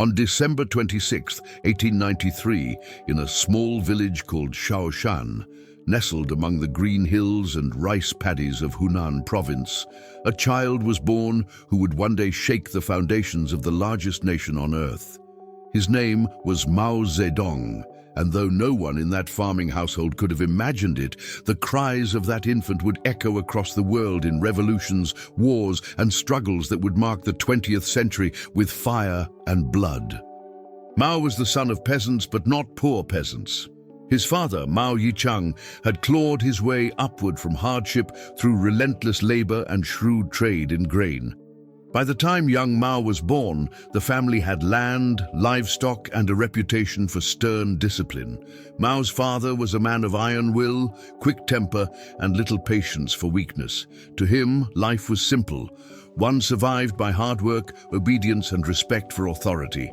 On December 26, 1893, in a small village called Shaoshan, nestled among the green hills and rice paddies of Hunan province, a child was born who would one day shake the foundations of the largest nation on earth. His name was Mao Zedong, and though no one in that farming household could have imagined it, the cries of that infant would echo across the world in revolutions, wars, and struggles that would mark the 20th century with fire and blood. Mao was the son of peasants, but not poor peasants. His father, Mao Yichang, had clawed his way upward from hardship through relentless labor and shrewd trade in grain. By the time young Mao was born, the family had land, livestock, and a reputation for stern discipline. Mao's father was a man of iron will, quick temper, and little patience for weakness. To him, life was simple, one survived by hard work, obedience, and respect for authority.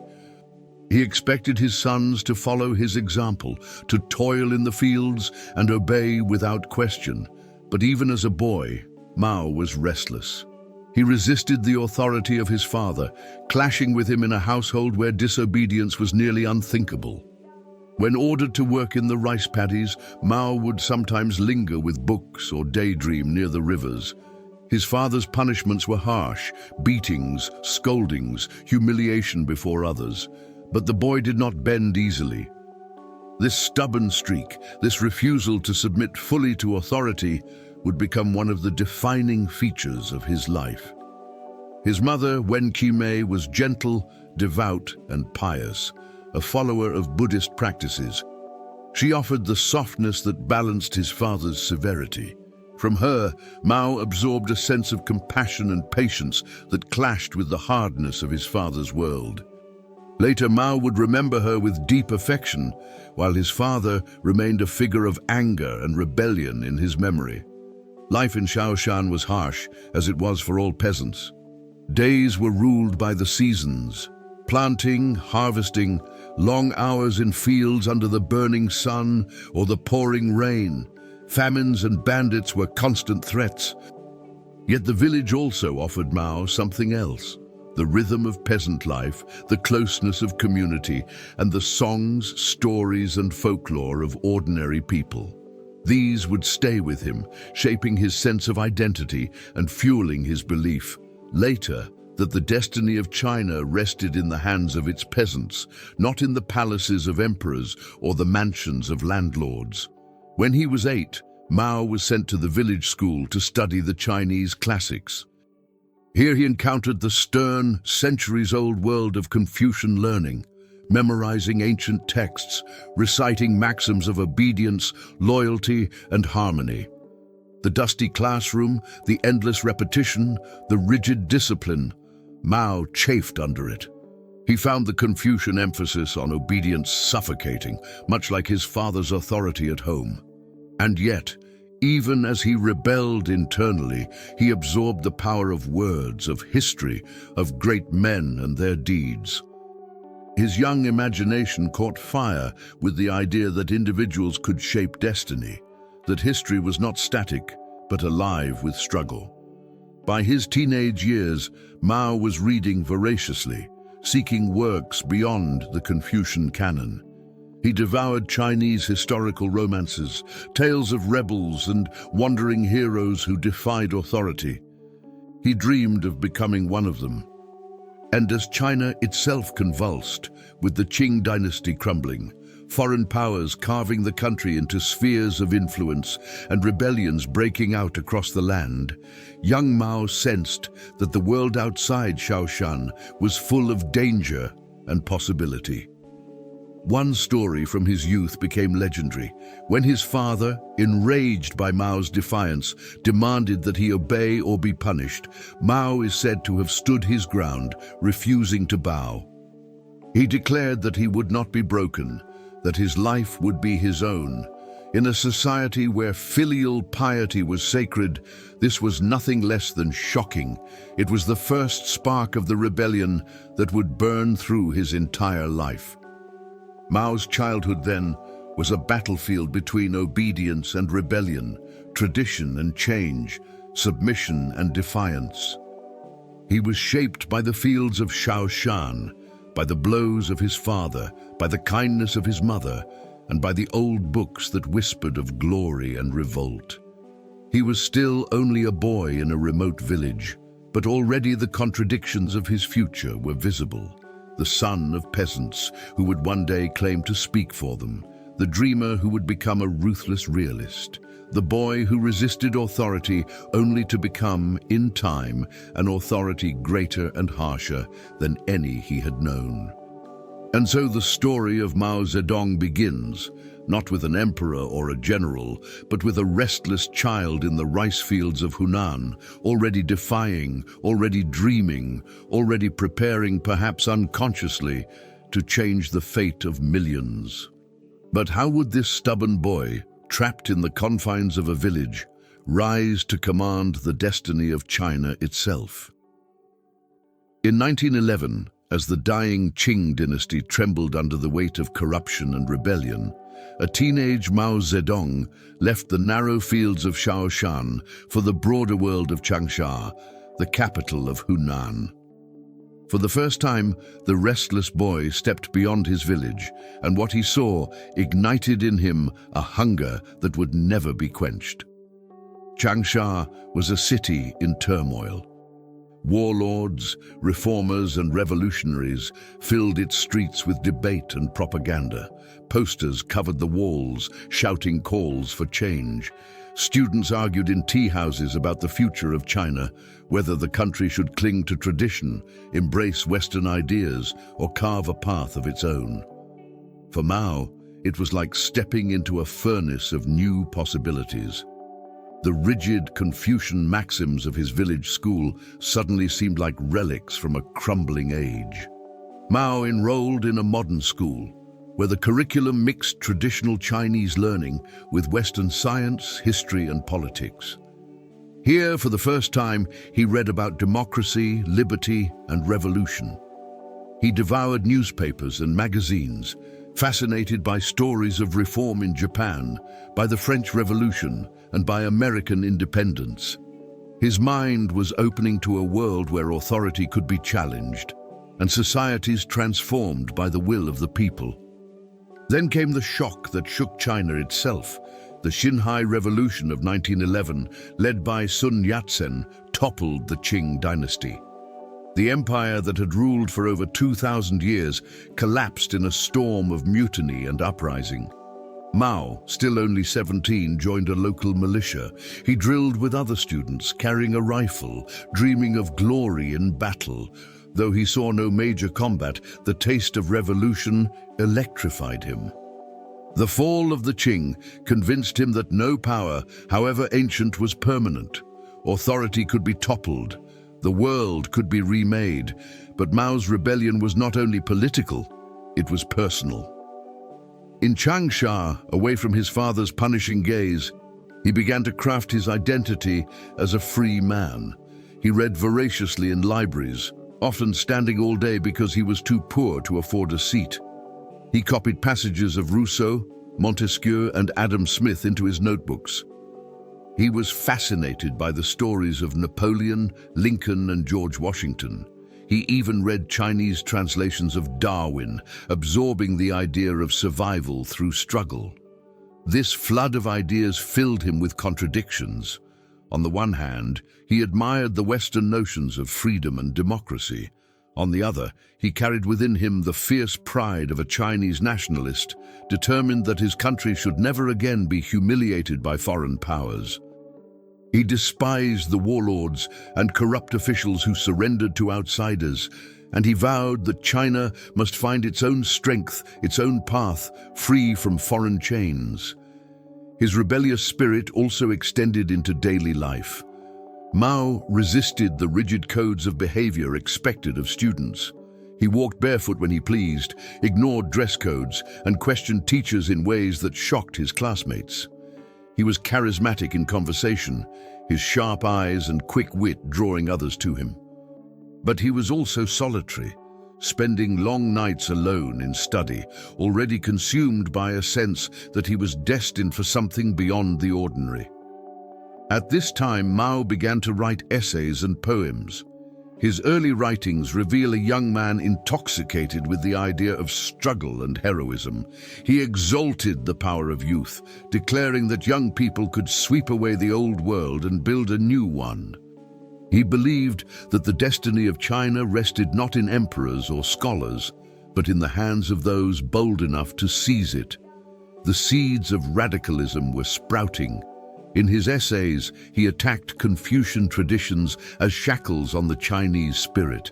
He expected his sons to follow his example, to toil in the fields and obey without question. But even as a boy, Mao was restless. He resisted the authority of his father, clashing with him in a household where disobedience was nearly unthinkable. When ordered to work in the rice paddies, Mao would sometimes linger with books or daydream near the rivers. His father's punishments were harsh: beatings, scoldings, humiliation before others. But the boy did not bend easily. This stubborn streak, this refusal to submit fully to authority, would become one of the defining features of his life. His mother, Wen Qimei, was gentle, devout, and pious, a follower of Buddhist practices. She offered the softness that balanced his father's severity. From her, Mao absorbed a sense of compassion and patience that clashed with the hardness of his father's world. Later, Mao would remember her with deep affection, while his father remained a figure of anger and rebellion in his memory. Life in Shaoshan was harsh, as it was for all peasants. Days were ruled by the seasons: planting, harvesting, long hours in fields under the burning sun or the pouring rain. Famines and bandits were constant threats. Yet the village also offered Mao something else: the rhythm of peasant life, the closeness of community, and the songs, stories, and folklore of ordinary people. These would stay with him, shaping his sense of identity and fueling his belief, later, that the destiny of China rested in the hands of its peasants, not in the palaces of emperors or the mansions of landlords. When he was 8, Mao was sent to the village school to study the Chinese classics. Here he encountered the stern, centuries-old world of Confucian learning, memorizing ancient texts, reciting maxims of obedience, loyalty, and harmony. The dusty classroom, the endless repetition, the rigid discipline, Mao chafed under it. He found the Confucian emphasis on obedience suffocating, much like his father's authority at home. And yet, even as he rebelled internally, he absorbed the power of words, of history, of great men and their deeds. His young imagination caught fire with the idea that individuals could shape destiny, that history was not static, but alive with struggle. By his teenage years, Mao was reading voraciously, seeking works beyond the Confucian canon. He devoured Chinese historical romances, tales of rebels and wandering heroes who defied authority. He dreamed of becoming one of them. And as China itself convulsed, with the Qing dynasty crumbling, foreign powers carving the country into spheres of influence and rebellions breaking out across the land, young Mao sensed that the world outside Shaoshan was full of danger and possibility. One story from his youth became legendary. When his father, enraged by Mao's defiance, demanded that he obey or be punished, Mao is said to have stood his ground, refusing to bow. He declared that he would not be broken, that his life would be his own. In a society where filial piety was sacred, this was nothing less than shocking. It was the first spark of the rebellion that would burn through his entire life. Mao's childhood, then, was a battlefield between obedience and rebellion, tradition and change, submission and defiance. He was shaped by the fields of Shaoshan, by the blows of his father, by the kindness of his mother, and by the old books that whispered of glory and revolt. He was still only a boy in a remote village, but already the contradictions of his future were visible. The son of peasants who would one day claim to speak for them, the dreamer who would become a ruthless realist, the boy who resisted authority only to become, in time, an authority greater and harsher than any he had known. And so the story of Mao Zedong begins, not with an emperor or a general, but with a restless child in the rice fields of Hunan, already defying, already dreaming, already preparing, perhaps unconsciously, to change the fate of millions. But how would this stubborn boy, trapped in the confines of a village, rise to command the destiny of China itself? In 1911, as the dying Qing dynasty trembled under the weight of corruption and rebellion, a teenage Mao Zedong left the narrow fields of Shaoshan for the broader world of Changsha, the capital of Hunan. For the first time, the restless boy stepped beyond his village, and what he saw ignited in him a hunger that would never be quenched. Changsha was a city in turmoil. Warlords, reformers, and revolutionaries filled its streets with debate and propaganda. Posters covered the walls, shouting calls for change. Students argued in tea houses about the future of China, whether the country should cling to tradition, embrace Western ideas, or carve a path of its own. For Mao, it was like stepping into a furnace of new possibilities. The rigid Confucian maxims of his village school suddenly seemed like relics from a crumbling age. Mao enrolled in a modern school, where the curriculum mixed traditional Chinese learning with Western science, history, and politics. Here, for the first time, he read about democracy, liberty, and revolution. He devoured newspapers and magazines, fascinated by stories of reform in Japan, by the French Revolution, and by American independence. His mind was opening to a world where authority could be challenged, and societies transformed by the will of the people. Then came the shock that shook China itself. The Xinhai Revolution of 1911, led by Sun Yat-sen, toppled the Qing dynasty. The empire that had ruled for over 2,000 years collapsed in a storm of mutiny and uprising. Mao, still only 17, joined a local militia. He drilled with other students, carrying a rifle, dreaming of glory in battle. Though he saw no major combat, the taste of revolution electrified him. The fall of the Qing convinced him that no power, however ancient, was permanent. Authority could be toppled. The world could be remade. But Mao's rebellion was not only political, it was personal. In Changsha, away from his father's punishing gaze, he began to craft his identity as a free man. He read voraciously in libraries, often standing all day because he was too poor to afford a seat. He copied passages of Rousseau, Montesquieu, and Adam Smith into his notebooks. He was fascinated by the stories of Napoleon, Lincoln, and George Washington. He even read Chinese translations of Darwin, absorbing the idea of survival through struggle. This flood of ideas filled him with contradictions. On the one hand, he admired the Western notions of freedom and democracy. On the other, he carried within him the fierce pride of a Chinese nationalist, determined that his country should never again be humiliated by foreign powers. He despised the warlords and corrupt officials who surrendered to outsiders, and he vowed that China must find its own strength, its own path, free from foreign chains. His rebellious spirit also extended into daily life. Mao resisted the rigid codes of behavior expected of students. He walked barefoot when he pleased, ignored dress codes, and questioned teachers in ways that shocked his classmates. He was charismatic in conversation, his sharp eyes and quick wit drawing others to him. But he was also solitary, spending long nights alone in study, already consumed by a sense that he was destined for something beyond the ordinary. At this time, Mao began to write essays and poems. His early writings reveal a young man intoxicated with the idea of struggle and heroism. He exalted the power of youth, declaring that young people could sweep away the old world and build a new one. He believed that the destiny of China rested not in emperors or scholars, but in the hands of those bold enough to seize it. The seeds of radicalism were sprouting. In his essays, he attacked Confucian traditions as shackles on the Chinese spirit.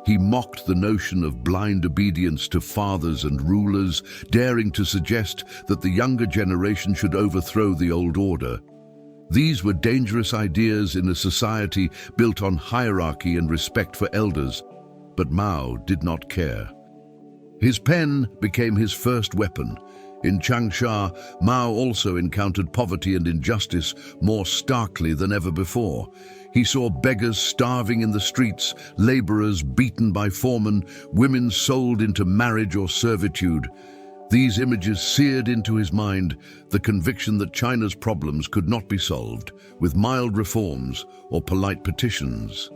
He mocked the notion of blind obedience to fathers and rulers, daring to suggest that the younger generation should overthrow the old order. These were dangerous ideas in a society built on hierarchy and respect for elders, but Mao did not care. His pen became his first weapon. In Changsha, Mao also encountered poverty and injustice more starkly than ever before. He saw beggars starving in the streets, laborers beaten by foremen, women sold into marriage or servitude. These images seared into his mind the conviction that China's problems could not be solved with mild reforms or polite petitions.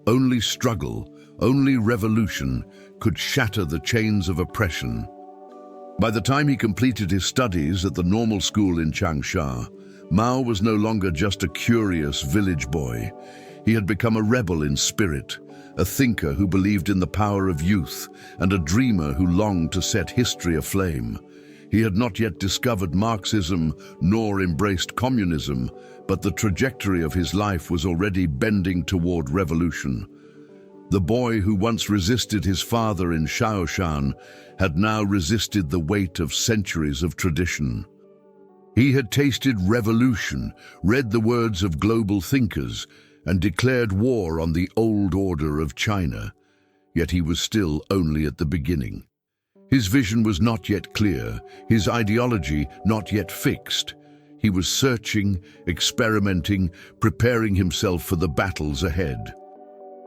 Only struggle, only revolution could shatter the chains of oppression. By the time he completed his studies at the normal school in Changsha, Mao was no longer just a curious village boy. He had become a rebel in spirit, a thinker who believed in the power of youth, and a dreamer who longed to set history aflame. He had not yet discovered Marxism nor embraced communism, but the trajectory of his life was already bending toward revolution. The boy who once resisted his father in Shaoshan had now resisted the weight of centuries of tradition. He had tasted revolution, read the words of global thinkers, and declared war on the old order of China. Yet he was still only at the beginning. His vision was not yet clear, his ideology not yet fixed. He was searching, experimenting, preparing himself for the battles ahead.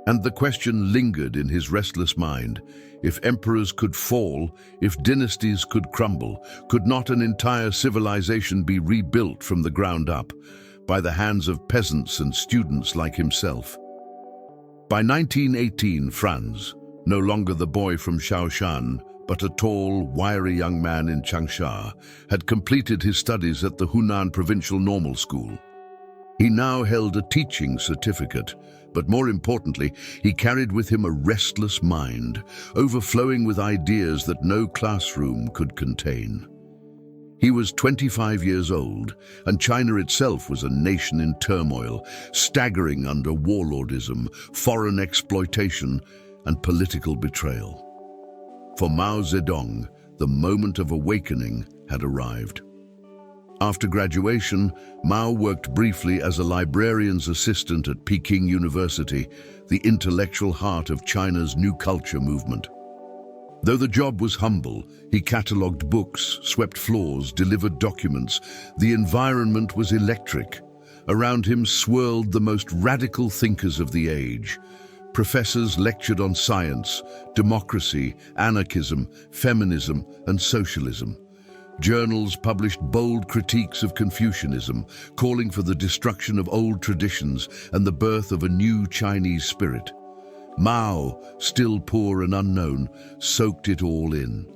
And the question lingered in his restless mind: if emperors could fall, if dynasties could crumble, could not an entire civilization be rebuilt from the ground up, by the hands of peasants and students like himself? By 1918, Franz, no longer the boy from Shaoshan, but a tall, wiry young man in Changsha, had completed his studies at the Hunan Provincial Normal School. He now held a teaching certificate, but more importantly, he carried with him a restless mind, overflowing with ideas that no classroom could contain. He was 25 years old, and China itself was a nation in turmoil, staggering under warlordism, foreign exploitation, and political betrayal. For Mao Zedong, the moment of awakening had arrived. After graduation, Mao worked briefly as a librarian's assistant at Peking University, the intellectual heart of China's new culture movement. Though the job was humble, he catalogued books, swept floors, delivered documents. The environment was electric. Around him swirled the most radical thinkers of the age. Professors lectured on science, democracy, anarchism, feminism, and socialism. Journals published bold critiques of Confucianism, calling for the destruction of old traditions and the birth of a new Chinese spirit. Mao, still poor and unknown, soaked it all in.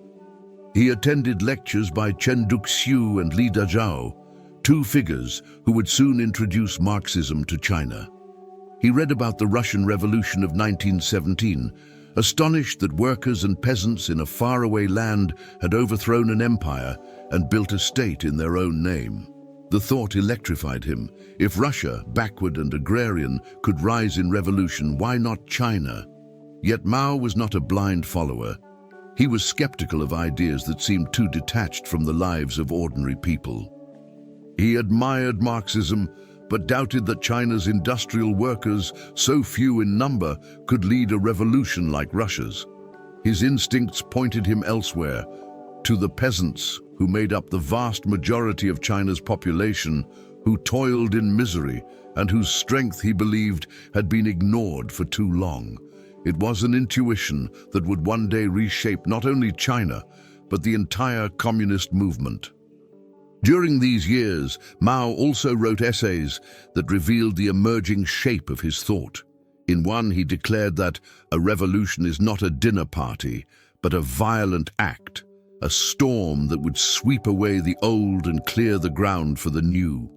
He attended lectures by Chen Duxiu and Li Dazhao, two figures who would soon introduce Marxism to China. He read about the Russian Revolution of 1917, astonished that workers and peasants in a faraway land had overthrown an empire and built a state in their own name. The thought electrified him. If Russia, backward and agrarian, could rise in revolution, why not China? Yet Mao was not a blind follower. He was skeptical of ideas that seemed too detached from the lives of ordinary people. He admired Marxism, but doubted that China's industrial workers, so few in number, could lead a revolution like Russia's. His instincts pointed him elsewhere, to the peasants who made up the vast majority of China's population, who toiled in misery and whose strength, he believed, had been ignored for too long. It was an intuition that would one day reshape not only China, but the entire communist movement. During these years, Mao also wrote essays that revealed the emerging shape of his thought. In one, he declared that a revolution is not a dinner party, but a violent act, a storm that would sweep away the old and clear the ground for the new.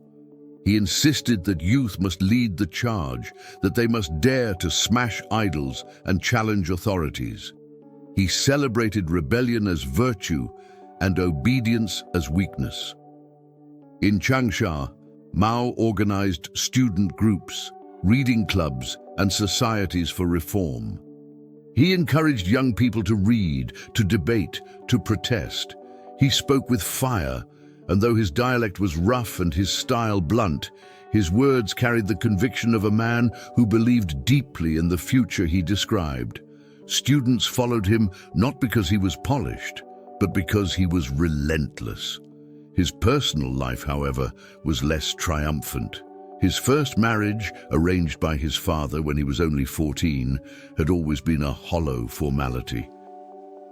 He insisted that youth must lead the charge, that they must dare to smash idols and challenge authorities. He celebrated rebellion as virtue and obedience as weakness. In Changsha, Mao organized student groups, reading clubs, and societies for reform. He encouraged young people to read, to debate, to protest. He spoke with fire, and though his dialect was rough and his style blunt, his words carried the conviction of a man who believed deeply in the future he described. Students followed him not because he was polished, but because he was relentless. His personal life, however, was less triumphant. His first marriage, arranged by his father when he was only 14, had always been a hollow formality.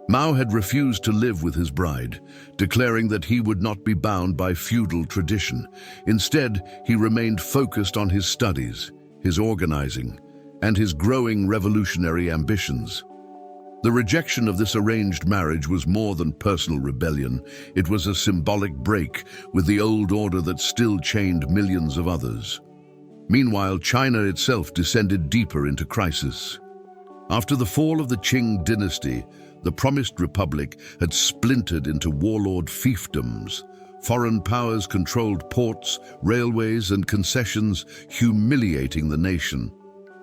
Mao had refused to live with his bride, declaring that he would not be bound by feudal tradition. Instead, he remained focused on his studies, his organizing, and his growing revolutionary ambitions. The rejection of this arranged marriage was more than personal rebellion. It was a symbolic break with the old order that still chained millions of others. Meanwhile, China itself descended deeper into crisis. After the fall of the Qing dynasty, the promised republic had splintered into warlord fiefdoms. Foreign powers controlled ports, railways, and concessions, humiliating the nation.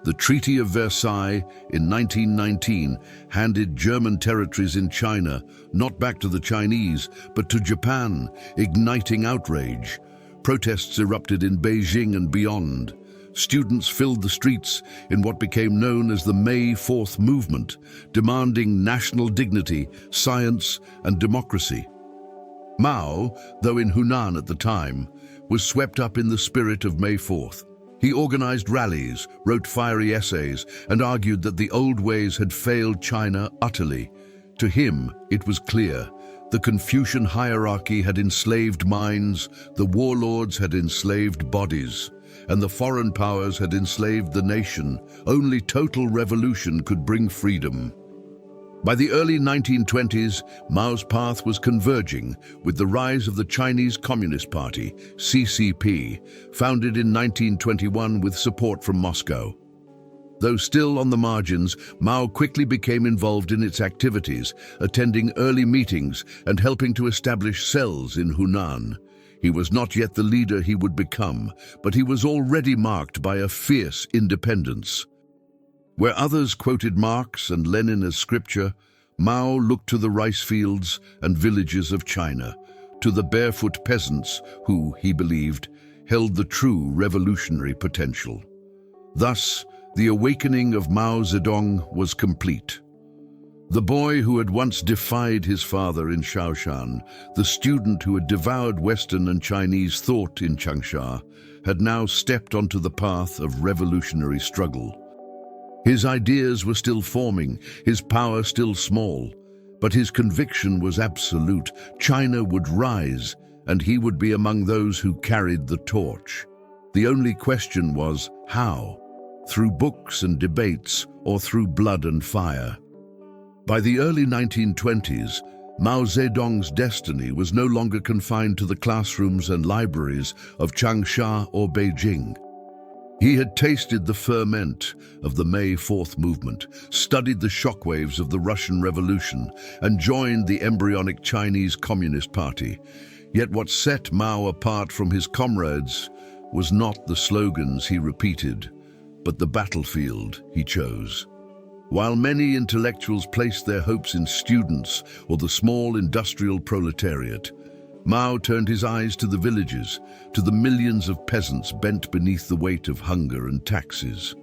The Treaty of Versailles in 1919 handed German territories in China not back to the Chinese, but to Japan, igniting outrage. Protests erupted in Beijing and beyond. Students filled the streets in what became known as the May 4th movement, demanding national dignity, science, and democracy. Mao, though in Hunan at the time, was swept up in the spirit of May 4th. He organized rallies, wrote fiery essays, and argued that the old ways had failed China utterly. To him, it was clear. The Confucian hierarchy had enslaved minds, the warlords had enslaved bodies, and the foreign powers had enslaved the nation. Only total revolution could bring freedom. By the early 1920s, Mao's path was converging with the rise of the Chinese Communist Party, CCP, founded in 1921 with support from Moscow. Though still on the margins, Mao quickly became involved in its activities, attending early meetings and helping to establish cells in Hunan. He was not yet the leader he would become, but he was already marked by a fierce independence. Where others quoted Marx and Lenin as scripture, Mao looked to the rice fields and villages of China, to the barefoot peasants who, he believed, held the true revolutionary potential. Thus, the awakening of Mao Zedong was complete. The boy who had once defied his father in Shaoshan, the student who had devoured Western and Chinese thought in Changsha, had now stepped onto the path of revolutionary struggle. His ideas were still forming, his power still small, but his conviction was absolute. China would rise, and he would be among those who carried the torch. The only question was, how? Through books and debates, or through blood and fire? By the early 1920s, Mao Zedong's destiny was no longer confined to the classrooms and libraries of Changsha or Beijing. He had tasted the ferment of the May 4th movement, studied the shockwaves of the Russian Revolution, and joined the embryonic Chinese Communist Party. Yet what set Mao apart from his comrades was not the slogans he repeated, but the battlefield he chose. While many intellectuals placed their hopes in students or the small industrial proletariat, Mao turned his eyes to the villages, to the millions of peasants bent beneath the weight of hunger and taxes.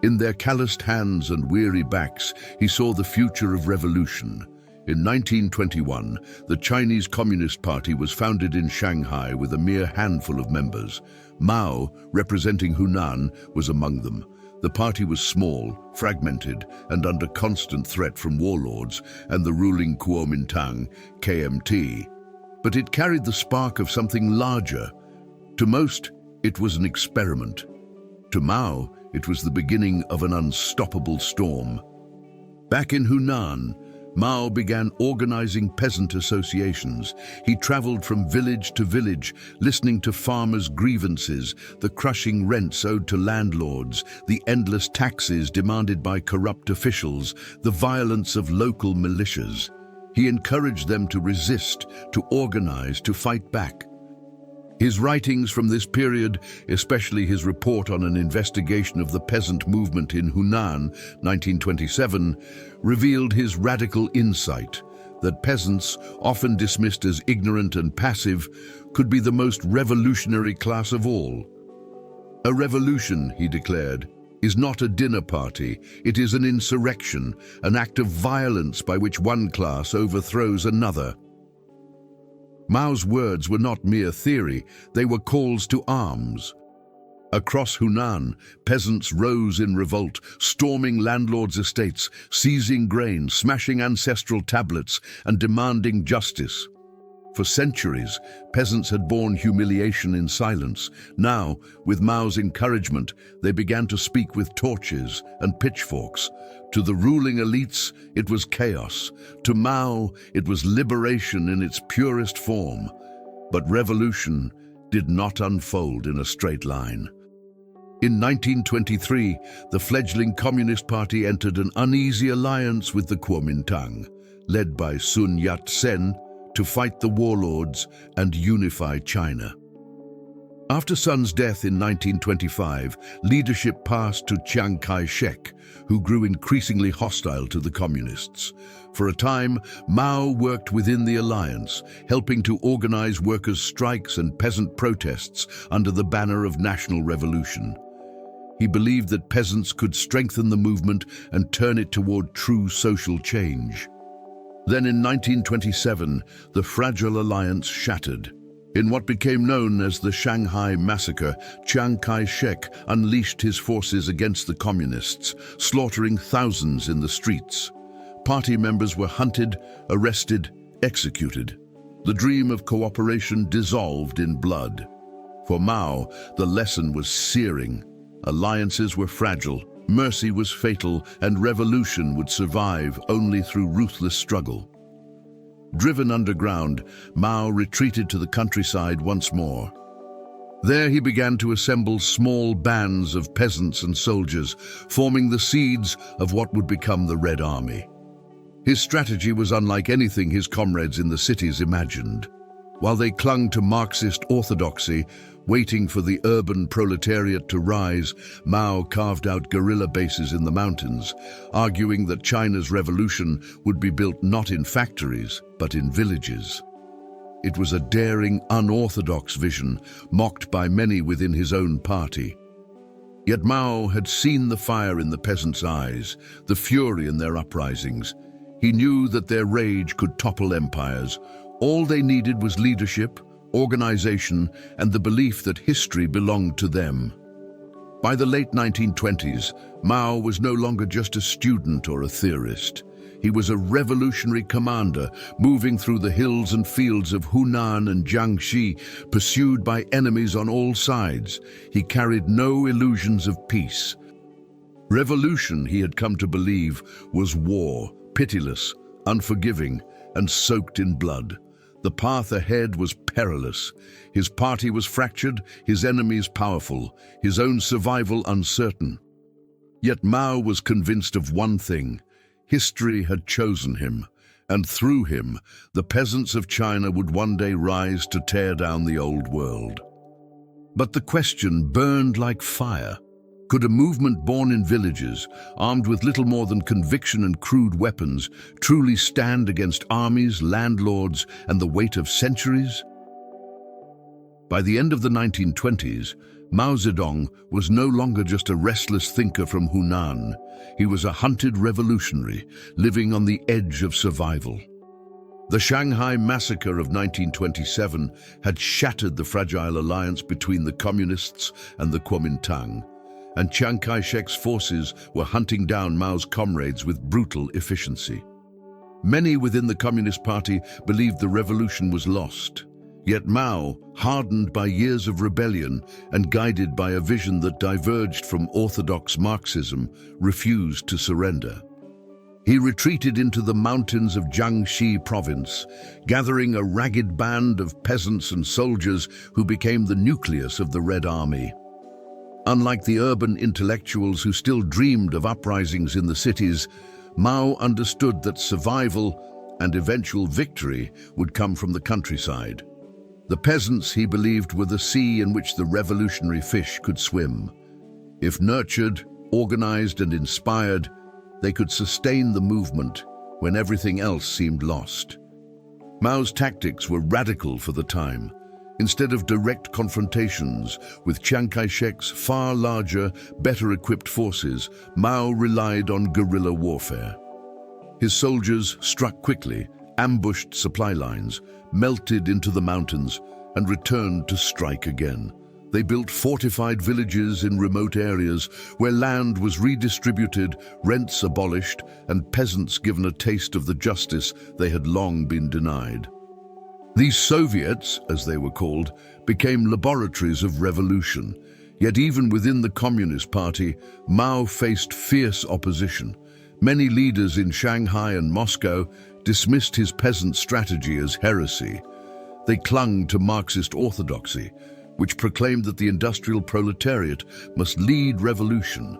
In their calloused hands and weary backs, he saw the future of revolution. In 1921, the Chinese Communist Party was founded in Shanghai with a mere handful of members. Mao, representing Hunan, was among them. The party was small, fragmented, and under constant threat from warlords and the ruling Kuomintang, KMT. But it carried the spark of something larger. To most, it was an experiment. To Mao, It was the beginning of an unstoppable storm. Back in Hunan, Mao began organizing peasant associations. He traveled from village to village, listening to farmers' grievances, the crushing rents owed to landlords, the endless taxes demanded by corrupt officials, the violence of local militias. He encouraged them to resist, to organize, to fight back. His writings from this period, especially his report on an investigation of the peasant movement in Hunan, 1927, revealed his radical insight that peasants, often dismissed as ignorant and passive, could be the most revolutionary class of all. A revolution, he declared, is not a dinner party. It is an insurrection, an act of violence by which one class overthrows another. Mao's words were not mere theory, they were calls to arms. Across Hunan, peasants rose in revolt, storming landlords' estates, seizing grain, smashing ancestral tablets, and demanding justice. For centuries, peasants had borne humiliation in silence. Now, with Mao's encouragement, they began to speak with torches and pitchforks. To the ruling elites, it was chaos. To Mao, it was liberation in its purest form. But revolution did not unfold in a straight line. In 1923, the fledgling Communist Party entered an uneasy alliance with the Kuomintang, led by Sun Yat-sen, to fight the warlords and unify China. After Sun's death in 1925, leadership passed to Chiang Kai-shek, who grew increasingly hostile to the communists. For a time, Mao worked within the alliance, helping to organize workers' strikes and peasant protests under the banner of national revolution. He believed that peasants could strengthen the movement and turn it toward true social change. Then in 1927, the fragile alliance shattered. In what became known as the Shanghai Massacre, Chiang Kai-shek unleashed his forces against the communists, slaughtering thousands in the streets. Party members were hunted, arrested, executed. The dream of cooperation dissolved in blood. For Mao, the lesson was searing. Alliances were fragile, mercy was fatal, and revolution would survive only through ruthless struggle. Driven underground, Mao retreated to the countryside once more. There he began to assemble small bands of peasants and soldiers, forming the seeds of what would become the Red Army. His strategy was unlike anything his comrades in the cities imagined. While they clung to Marxist orthodoxy, waiting for the urban proletariat to rise, Mao carved out guerrilla bases in the mountains, arguing that China's revolution would be built not in factories, but in villages. It was a daring, unorthodox vision, mocked by many within his own party. Yet Mao had seen the fire in the peasants' eyes, the fury in their uprisings. He knew that their rage could topple empires. All they needed was leadership, organization, and the belief that history belonged to them. By the late 1920s, Mao was no longer just a student or a theorist. He was a revolutionary commander, moving through the hills and fields of Hunan and Jiangxi, pursued by enemies on all sides. He carried no illusions of peace. Revolution, he had come to believe, was war, pitiless, unforgiving, and soaked in blood. The path ahead was perilous. His party was fractured, his enemies powerful, his own survival uncertain. Yet Mao was convinced of one thing: history had chosen him, and through him, the peasants of China would one day rise to tear down the old world. But the question burned like fire. Could a movement born in villages, armed with little more than conviction and crude weapons, truly stand against armies, landlords, and the weight of centuries? By the end of the 1920s, Mao Zedong was no longer just a restless thinker from Hunan. He was a hunted revolutionary, living on the edge of survival. The Shanghai Massacre of 1927 had shattered the fragile alliance between the communists and the Kuomintang, and Chiang Kai-shek's forces were hunting down Mao's comrades with brutal efficiency. Many within the Communist Party believed the revolution was lost. Yet Mao, hardened by years of rebellion and guided by a vision that diverged from orthodox Marxism, refused to surrender. He retreated into the mountains of Jiangxi province, gathering a ragged band of peasants and soldiers who became the nucleus of the Red Army. Unlike the urban intellectuals who still dreamed of uprisings in the cities, Mao understood that survival and eventual victory would come from the countryside. The peasants, he believed, were the sea in which the revolutionary fish could swim. If nurtured, organized, and inspired, they could sustain the movement when everything else seemed lost. Mao's tactics were radical for the time. Instead of direct confrontations with Chiang Kai-shek's far larger, better-equipped forces, Mao relied on guerrilla warfare. His soldiers struck quickly, ambushed supply lines, melted into the mountains, and returned to strike again. They built fortified villages in remote areas where land was redistributed, rents abolished, and peasants given a taste of the justice they had long been denied. These Soviets, as they were called, became laboratories of revolution. Yet even within the Communist Party, Mao faced fierce opposition. Many leaders in Shanghai and Moscow dismissed his peasant strategy as heresy. They clung to Marxist orthodoxy, which proclaimed that the industrial proletariat must lead revolution.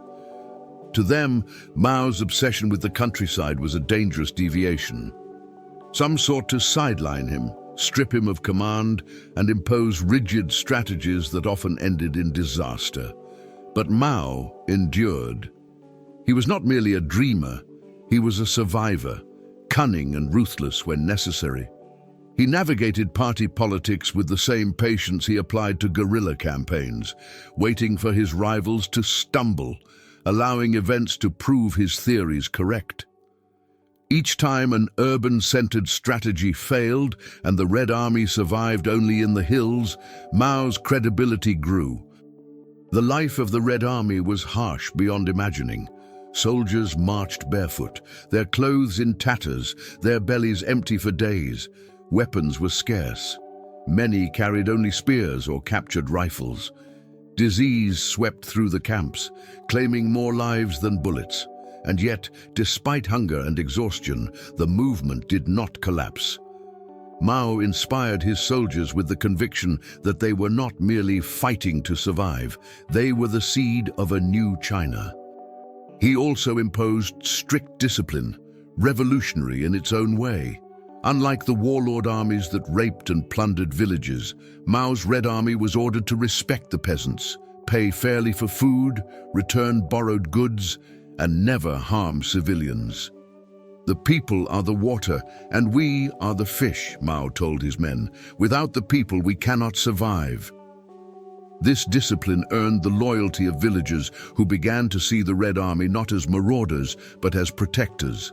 To them, Mao's obsession with the countryside was a dangerous deviation. Some sought to sideline him, strip him of command, and impose rigid strategies that often ended in disaster. But Mao endured. He was not merely a dreamer, he was a survivor, cunning and ruthless when necessary. He navigated party politics with the same patience he applied to guerrilla campaigns, waiting for his rivals to stumble, allowing events to prove his theories correct. Each time an urban-centered strategy failed and the Red Army survived only in the hills, Mao's credibility grew. The life of the Red Army was harsh beyond imagining. Soldiers marched barefoot, their clothes in tatters, their bellies empty for days. Weapons were scarce. Many carried only spears or captured rifles. Disease swept through the camps, claiming more lives than bullets. And yet, despite hunger and exhaustion, the movement did not collapse. Mao inspired his soldiers with the conviction that they were not merely fighting to survive, they were the seed of a new China. He also imposed strict discipline, revolutionary in its own way. Unlike the warlord armies that raped and plundered villages, Mao's Red Army was ordered to respect the peasants, pay fairly for food, return borrowed goods, and never harm civilians. The people are the water, and we are the fish, Mao told his men. Without the people, we cannot survive. This discipline earned the loyalty of villagers who began to see the Red Army not as marauders, but as protectors.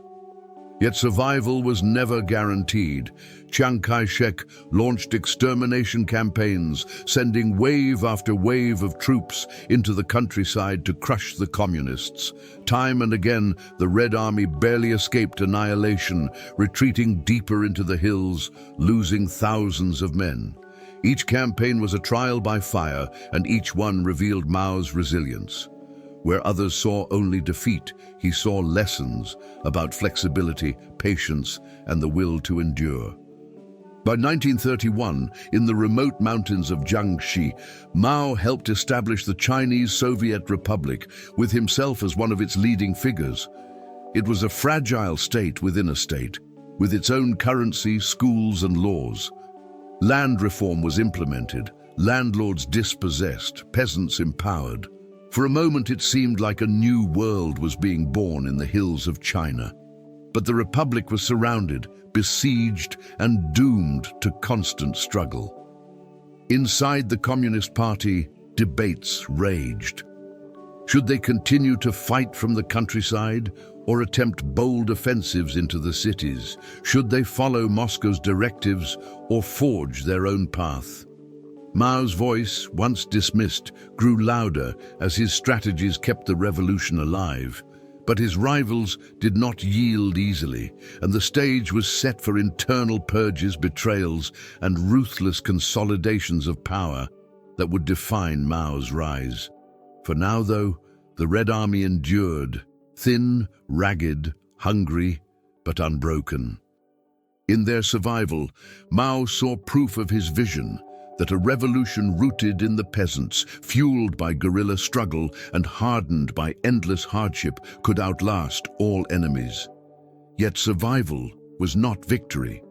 Yet survival was never guaranteed. Chiang Kai-shek launched extermination campaigns, sending wave after wave of troops into the countryside to crush the communists. Time and again, the Red Army barely escaped annihilation, retreating deeper into the hills, losing thousands of men. Each campaign was a trial by fire, and each one revealed Mao's resilience. Where others saw only defeat, he saw lessons about flexibility, patience, and the will to endure. By 1931, in the remote mountains of Jiangxi, Mao helped establish the Chinese Soviet Republic, with himself as one of its leading figures. It was a fragile state within a state, with its own currency, schools, and laws. Land reform was implemented, landlords dispossessed, peasants empowered. For a moment it seemed like a new world was being born in the hills of China. But the Republic was surrounded, besieged, and doomed to constant struggle. Inside the Communist Party, debates raged. Should they continue to fight from the countryside or attempt bold offensives into the cities? Should they follow Moscow's directives or forge their own path? Mao's voice, once dismissed, grew louder as his strategies kept the revolution alive. But his rivals did not yield easily, and the stage was set for internal purges, betrayals, and ruthless consolidations of power that would define Mao's rise. For now, though, the Red Army endured, thin, ragged, hungry, but unbroken. In their survival, Mao saw proof of his vision, that a revolution rooted in the peasants, fueled by guerrilla struggle and hardened by endless hardship, could outlast all enemies. Yet survival was not victory.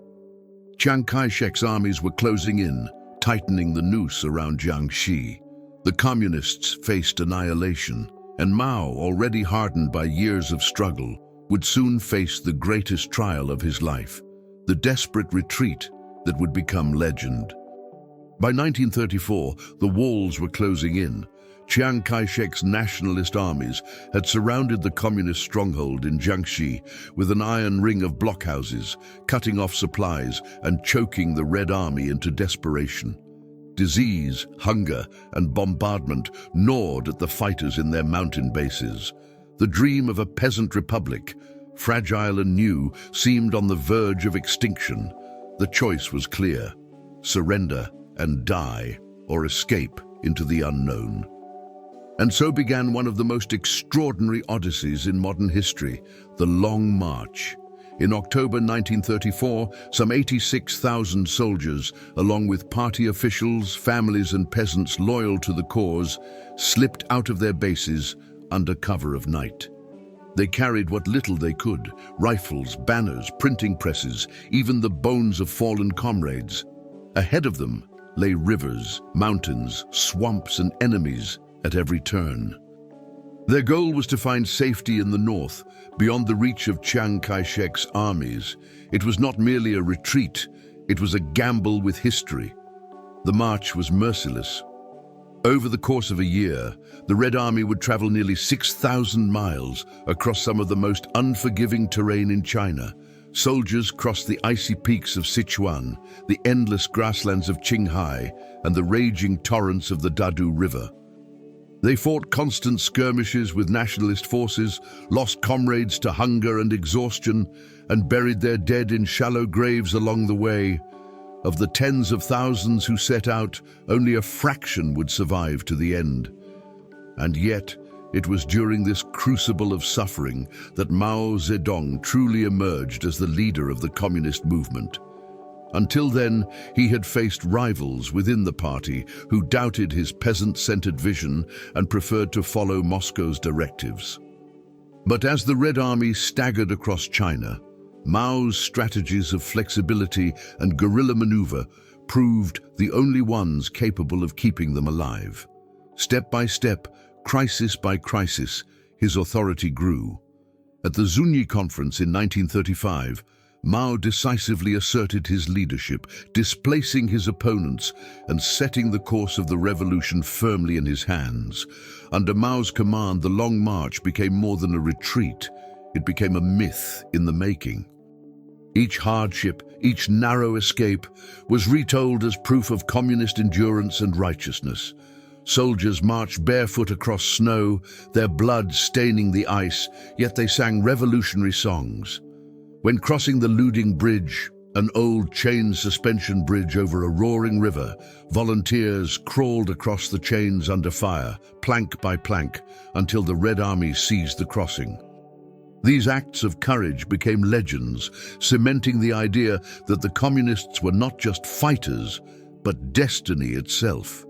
Chiang Kai-shek's armies were closing in, tightening the noose around Jiangxi. The communists faced annihilation, and Mao, already hardened by years of struggle, would soon face the greatest trial of his life, the desperate retreat that would become legend. By 1934, the walls were closing in. Chiang Kai-shek's nationalist armies had surrounded the communist stronghold in Jiangxi with an iron ring of blockhouses, cutting off supplies and choking the Red Army into desperation. Disease, hunger, and bombardment gnawed at the fighters in their mountain bases. The dream of a peasant republic, fragile and new, seemed on the verge of extinction. The choice was clear: surrender and die, or escape into the unknown. And so began one of the most extraordinary odysseys in modern history, the Long March. In October 1934, some 86,000 soldiers, along with party officials, families and peasants loyal to the cause, slipped out of their bases under cover of night. They carried what little they could: rifles, banners, printing presses, even the bones of fallen comrades. Ahead of them lay rivers, mountains, swamps, and enemies at every turn. Their goal was to find safety in the north, beyond the reach of Chiang Kai-shek's armies. It was not merely a retreat, it was a gamble with history. The march was merciless. Over the course of a year, the Red Army would travel nearly 6,000 miles across some of the most unforgiving terrain in China. Soldiers crossed the icy peaks of Sichuan, the endless grasslands of Qinghai, and the raging torrents of the Dadu River. They fought constant skirmishes with nationalist forces, lost comrades to hunger and exhaustion, and buried their dead in shallow graves along the way. Of the tens of thousands who set out, only a fraction would survive to the end. And yet, it was during this crucible of suffering that Mao Zedong truly emerged as the leader of the communist movement. Until then, he had faced rivals within the party who doubted his peasant-centered vision and preferred to follow Moscow's directives. But as the Red Army staggered across China, Mao's strategies of flexibility and guerrilla maneuver proved the only ones capable of keeping them alive. Step by step, crisis by crisis, his authority grew. At the Zunyi Conference in 1935, Mao decisively asserted his leadership, displacing his opponents and setting the course of the revolution firmly in his hands. Under Mao's command, the Long March became more than a retreat. It became a myth in the making. Each hardship, each narrow escape, was retold as proof of communist endurance and righteousness. Soldiers marched barefoot across snow, their blood staining the ice, yet they sang revolutionary songs. When crossing the Luding Bridge, an old chain suspension bridge over a roaring river, volunteers crawled across the chains under fire, plank by plank, until the Red Army seized the crossing. These acts of courage became legends, cementing the idea that the communists were not just fighters, but destiny itself.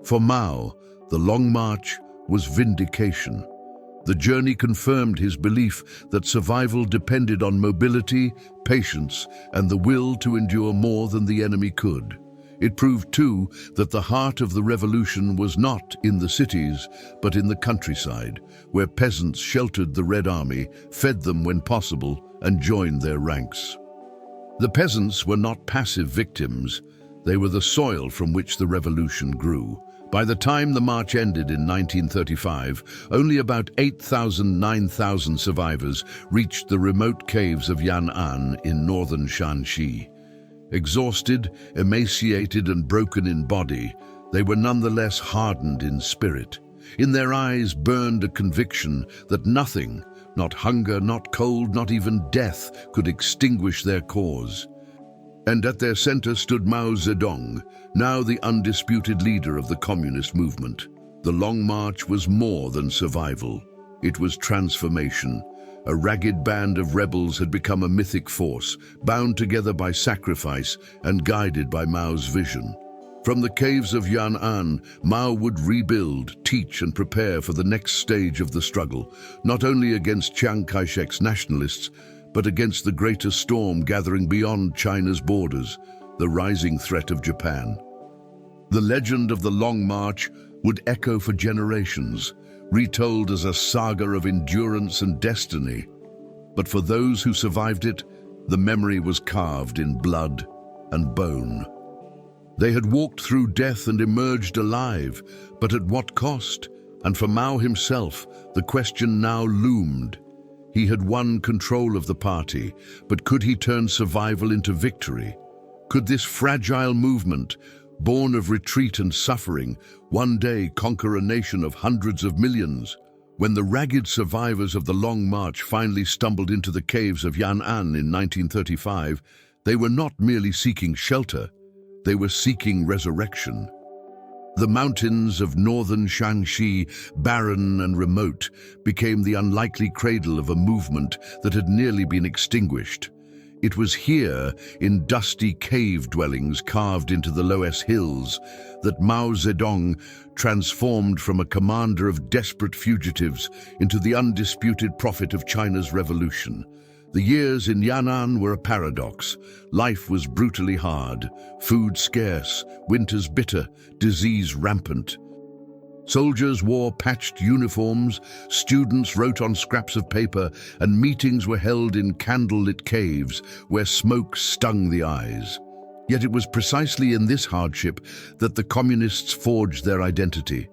For Mao, the Long March was vindication. The journey confirmed his belief that survival depended on mobility, patience, and the will to endure more than the enemy could. It proved, too, that the heart of the revolution was not in the cities, but in the countryside, where peasants sheltered the Red Army, fed them when possible, and joined their ranks. The peasants were not passive victims. They were the soil from which the revolution grew. By the time the march ended in 1935, only about 9,000 survivors reached the remote caves of Yan'an in northern Shanxi. Exhausted, emaciated, and broken in body, they were nonetheless hardened in spirit. In their eyes burned a conviction that nothing, Not hunger, not cold, not even death could extinguish their cause. And at their center stood Mao Zedong, now the undisputed leader of the communist movement. The Long March was more than survival. It was transformation. A ragged band of rebels had become a mythic force, bound together by sacrifice and guided by Mao's vision. From the caves of Yan'an, Mao would rebuild, teach and prepare for the next stage of the struggle, not only against Chiang Kai-shek's nationalists, but against the greater storm gathering beyond China's borders, the rising threat of Japan. The legend of the Long March would echo for generations, retold as a saga of endurance and destiny. But for those who survived it, the memory was carved in blood and bone. They had walked through death and emerged alive, but at what cost? And for Mao himself, the question now loomed. He had won control of the party, but could he turn survival into victory? Could this fragile movement, born of retreat and suffering, one day conquer a nation of hundreds of millions? When the ragged survivors of the Long March finally stumbled into the caves of Yan'an in 1935, they were not merely seeking shelter, they were seeking resurrection. The mountains of northern Shaanxi, barren and remote, became the unlikely cradle of a movement that had nearly been extinguished. It was here, in dusty cave dwellings carved into the Loess Hills, that Mao Zedong transformed from a commander of desperate fugitives into the undisputed prophet of China's revolution. The years in Yan'an were a paradox. Life was brutally hard, food scarce, winters bitter, disease rampant. Soldiers wore patched uniforms, students wrote on scraps of paper, and meetings were held in candlelit caves where smoke stung the eyes. Yet it was precisely in this hardship that the communists forged their identity.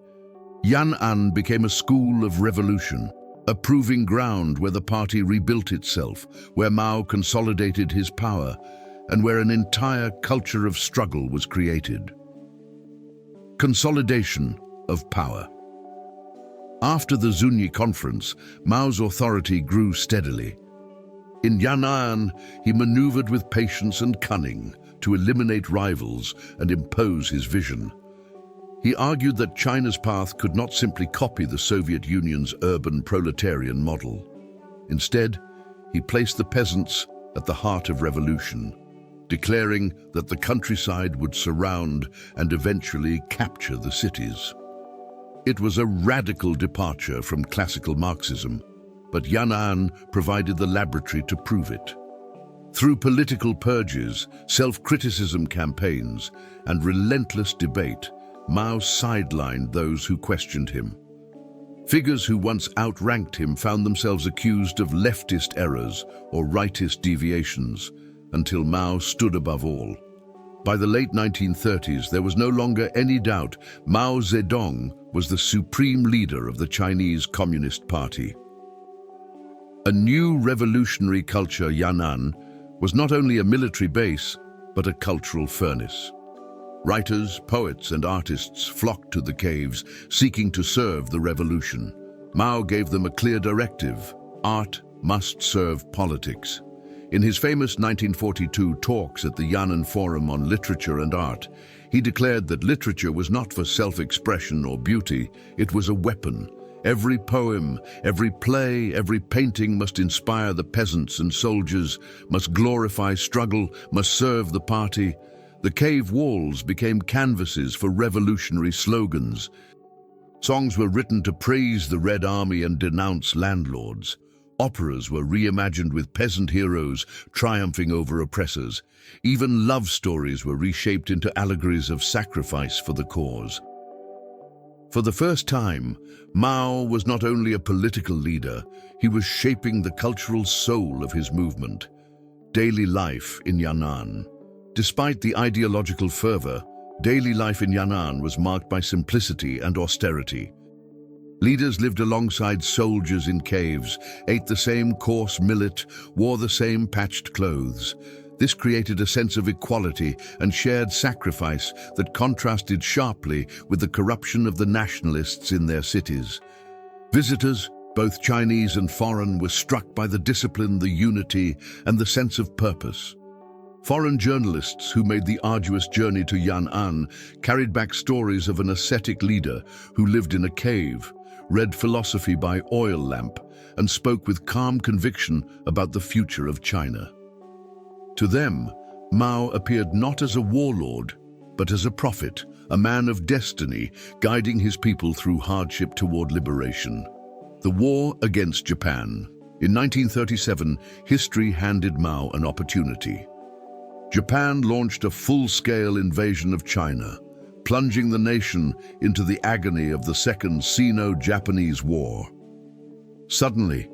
Yan'an became a school of revolution, a proving ground where the party rebuilt itself, where Mao consolidated his power, and where an entire culture of struggle was created. Consolidation of power. After the Zunyi Conference, Mao's authority grew steadily. In Yan'an, he maneuvered with patience and cunning to eliminate rivals and impose his vision. He argued that China's path could not simply copy the Soviet Union's urban proletarian model. Instead, he placed the peasants at the heart of revolution, declaring that the countryside would surround and eventually capture the cities. It was a radical departure from classical Marxism, but Yan'an provided the laboratory to prove it. Through political purges, self-criticism campaigns, and relentless debate, Mao sidelined those who questioned him. Figures who once outranked him found themselves accused of leftist errors or rightist deviations, until Mao stood above all. By the late 1930s, there was no longer any doubt Mao Zedong was the supreme leader of the Chinese Communist Party. A new revolutionary culture, Yan'an, was not only a military base, but a cultural furnace. Writers, poets, and artists flocked to the caves, seeking to serve the revolution. Mao gave them a clear directive: art must serve politics. In his famous 1942 talks at the Yan'an Forum on Literature and Art, he declared that literature was not for self-expression or beauty, it was a weapon. Every poem, every play, every painting must inspire the peasants and soldiers, must glorify struggle, must serve the party. The cave walls became canvases for revolutionary slogans. Songs were written to praise the Red Army and denounce landlords. Operas were reimagined with peasant heroes triumphing over oppressors. Even love stories were reshaped into allegories of sacrifice for the cause. For the first time, Mao was not only a political leader, he was shaping the cultural soul of his movement. Daily life in Yan'an. Despite the ideological fervor, daily life in Yan'an was marked by simplicity and austerity. Leaders lived alongside soldiers in caves, ate the same coarse millet, wore the same patched clothes. This created a sense of equality and shared sacrifice that contrasted sharply with the corruption of the nationalists in their cities. Visitors, Both Chinese and foreign were struck by the discipline, the unity, and the sense of purpose. Foreign journalists who made the arduous journey to Yan'an carried back stories of an ascetic leader who lived in a cave, read philosophy by oil lamp, and spoke with calm conviction about the future of China. To them, Mao appeared not as a warlord, but as a prophet, a man of destiny, guiding his people through hardship toward liberation. The war against Japan. In 1937, history handed Mao an opportunity. Japan launched a full-scale invasion of China, plunging the nation into the agony of the Second Sino-Japanese War. Suddenly,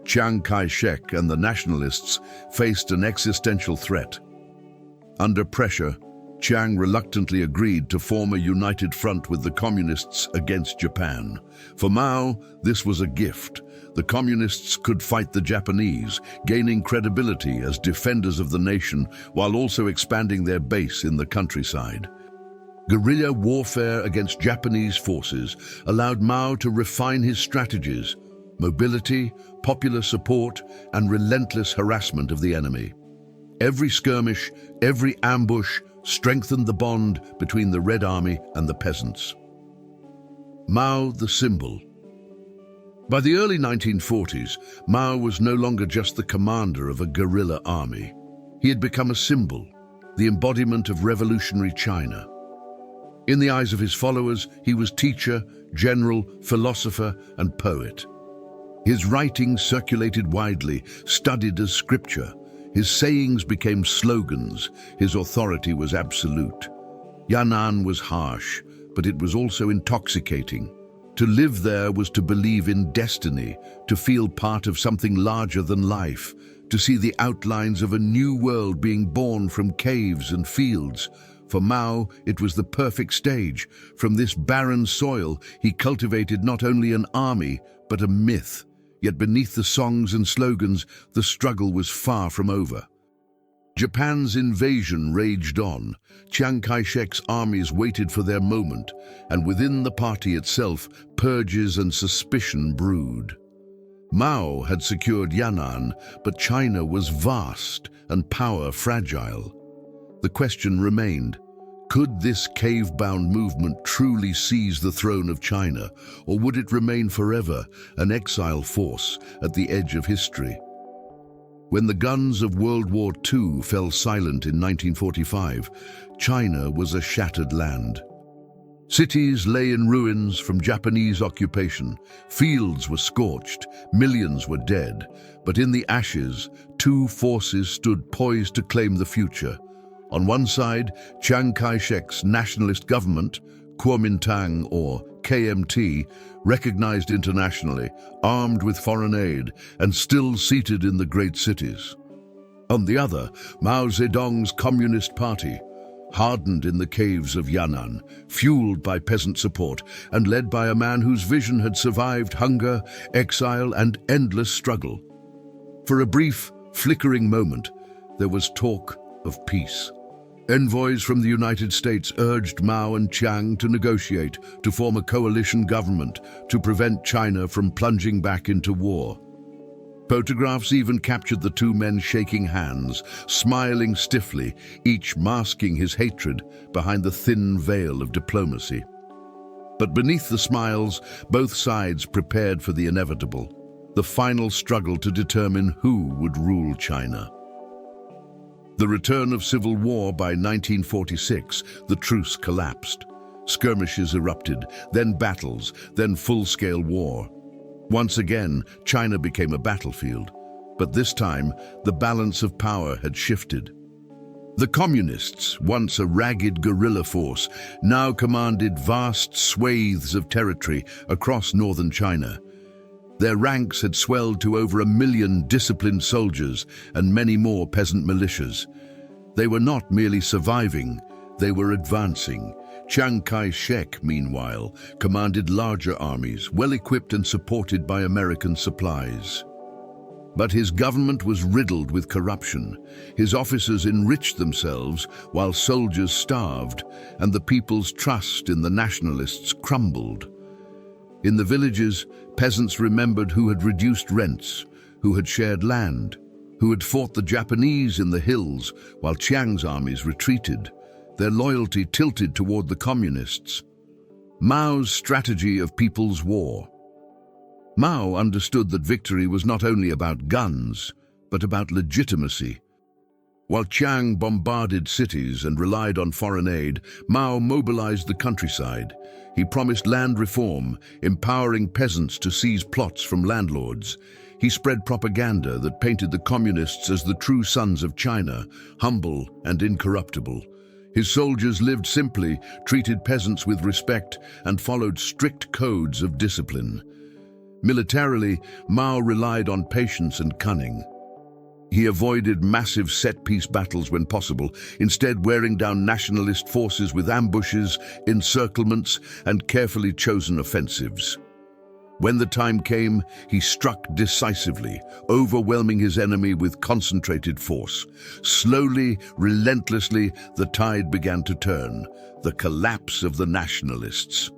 Chiang Kai-shek and the nationalists faced an existential threat. Under pressure, Chiang reluctantly agreed to form a united front with the communists against Japan. For Mao, this was a gift. The communists could fight the Japanese, gaining credibility as defenders of the nation while also expanding their base in the countryside. Guerrilla warfare against Japanese forces allowed Mao to refine his strategies: mobility, popular support, and relentless harassment of the enemy. Every skirmish, every ambush strengthened the bond between the Red Army and the peasants. Mao, the symbol. By the early 1940s, Mao was no longer just the commander of a guerrilla army. He had become a symbol, the embodiment of revolutionary China. In the eyes of his followers, he was teacher, general, philosopher, and poet. His writings circulated widely, studied as scripture. His sayings became slogans. His authority was absolute. Yan'an was harsh, but it was also intoxicating. To live there was to believe in destiny, to feel part of something larger than life, to see the outlines of a new world being born from caves and fields. For Mao, it was the perfect stage. From this barren soil, he cultivated not only an army, but a myth. Yet beneath the songs and slogans, the struggle was far from over. Japan's invasion raged on. Chiang Kai-shek's armies waited for their moment, and within the party itself, purges and suspicion brewed. Mao had secured Yan'an, but China was vast and power fragile. The question remained: could this cave-bound movement truly seize the throne of China, or would it remain forever an exile force at the edge of history? When the guns of World War II fell silent in 1945, China was a shattered land. Cities lay in ruins from Japanese occupation. Fields were scorched, millions were dead. But in the ashes, two forces stood poised to claim the future. On one side, Chiang Kai-shek's nationalist government, Kuomintang or KMT, recognized internationally, armed with foreign aid, and still seated in the great cities. On the other, Mao Zedong's Communist Party, hardened in the caves of Yan'an, fueled by peasant support, and led by a man whose vision had survived hunger, exile, and endless struggle. For a brief, flickering moment, there was talk of peace. Envoys from the United States urged Mao and Chiang to negotiate, to form a coalition government, to prevent China from plunging back into war. Photographs even captured the two men shaking hands, smiling stiffly, each masking his hatred behind the thin veil of diplomacy. But beneath the smiles, both sides prepared for the inevitable, the final struggle to determine who would rule China. The return of civil war by 1946, the truce collapsed. Skirmishes erupted, then battles, then full-scale war. Once again, China became a battlefield, but this time the balance of power had shifted. The Communists, once a ragged guerrilla force, now commanded vast swathes of territory across northern China. Their ranks had swelled to over 1 million disciplined soldiers and many more peasant militias. They were not merely surviving, they were advancing. Chiang Kai-shek, meanwhile, commanded larger armies, well-equipped and supported by American supplies. But his government was riddled with corruption. His officers enriched themselves while soldiers starved, and the people's trust in the nationalists crumbled. In the villages, peasants remembered who had reduced rents, who had shared land, who had fought the Japanese in the hills while Chiang's armies retreated, their loyalty tilted toward the communists. Mao's strategy of people's war. Mao understood that victory was not only about guns, but about legitimacy. While Chiang bombarded cities and relied on foreign aid, Mao mobilized the countryside. He promised land reform, empowering peasants to seize plots from landlords. He spread propaganda that painted the communists as the true sons of China, humble and incorruptible. His soldiers lived simply, treated peasants with respect, and followed strict codes of discipline. Militarily, Mao relied on patience and cunning. He avoided massive set-piece battles when possible, instead wearing down nationalist forces with ambushes, encirclements, and carefully chosen offensives. When the time came, he struck decisively, overwhelming his enemy with concentrated force. Slowly, relentlessly, the tide began to turn, the collapse of the nationalists.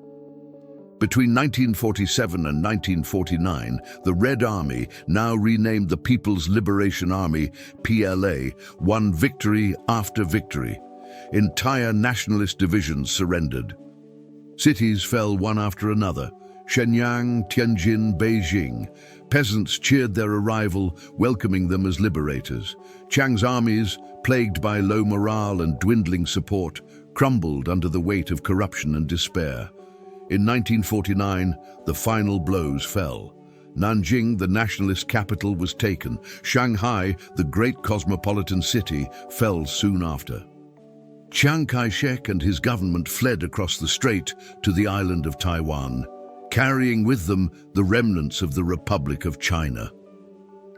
Between 1947 and 1949, the Red Army, now renamed the People's Liberation Army, PLA, won victory after victory. Entire nationalist divisions surrendered. Cities fell one after another: Shenyang, Tianjin, Beijing. Peasants cheered their arrival, welcoming them as liberators. Chiang's armies, plagued by low morale and dwindling support, crumbled under the weight of corruption and despair. In 1949, the final blows fell. Nanjing, the nationalist capital, was taken. Shanghai, the great cosmopolitan city, fell soon after. Chiang Kai-shek and his government fled across the strait to the island of Taiwan, carrying with them the remnants of the Republic of China.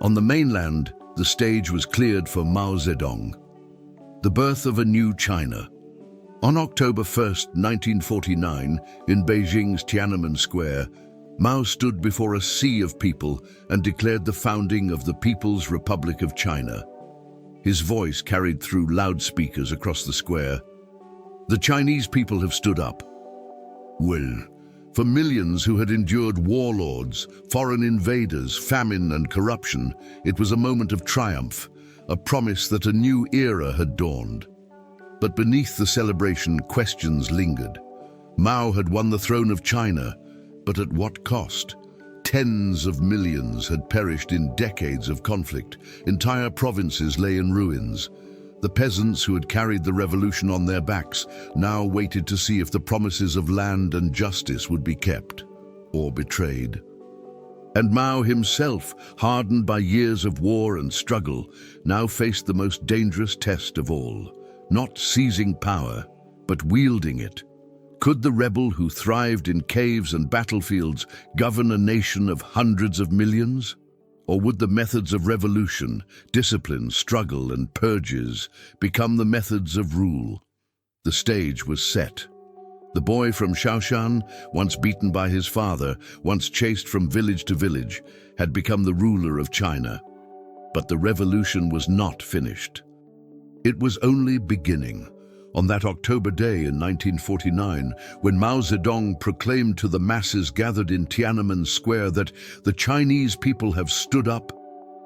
On the mainland, the stage was cleared for Mao Zedong. The birth of a new China. On October 1, 1949, in Beijing's Tiananmen Square, Mao stood before a sea of people and declared the founding of the People's Republic of China. His voice carried through loudspeakers across the square. The Chinese people have stood up. Well, for millions who had endured warlords, foreign invaders, famine and corruption, it was a moment of triumph, a promise that a new era had dawned. But beneath the celebration, questions lingered. Mao had won the throne of China, but at what cost? Tens of millions had perished in decades of conflict. Entire provinces lay in ruins. The peasants who had carried the revolution on their backs now waited to see if the promises of land and justice would be kept or betrayed. And Mao himself, hardened by years of war and struggle, now faced the most dangerous test of all. Not seizing power, but wielding it. Could the rebel who thrived in caves and battlefields govern a nation of hundreds of millions? Or would the methods of revolution, discipline, struggle, and purges become the methods of rule? The stage was set. The boy from Shaoshan, once beaten by his father, once chased from village to village, had become the ruler of China. But the revolution was not finished. It was only beginning. On that October day in 1949, when Mao Zedong proclaimed to the masses gathered in Tiananmen Square that the Chinese people have stood up,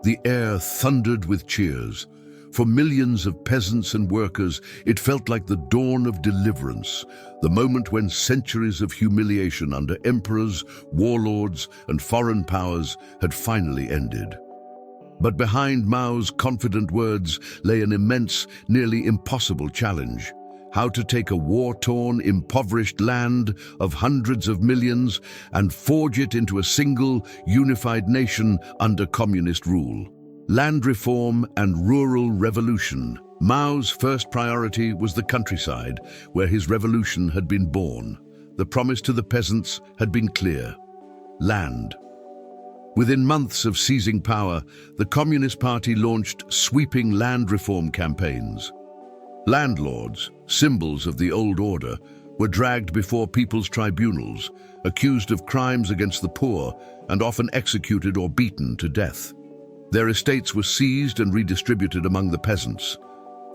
the air thundered with cheers. For millions of peasants and workers, it felt like the dawn of deliverance, the moment when centuries of humiliation under emperors, warlords, and foreign powers had finally ended. But behind Mao's confident words lay an immense, nearly impossible challenge: how to take a war-torn, impoverished land of hundreds of millions and forge it into a single, unified nation under communist rule. Land reform and rural revolution. Mao's first priority was the countryside, where his revolution had been born. The promise to the peasants had been clear: land. Within months of seizing power, the Communist Party launched sweeping land reform campaigns. Landlords, symbols of the old order, were dragged before people's tribunals, accused of crimes against the poor, and often executed or beaten to death. Their estates were seized and redistributed among the peasants.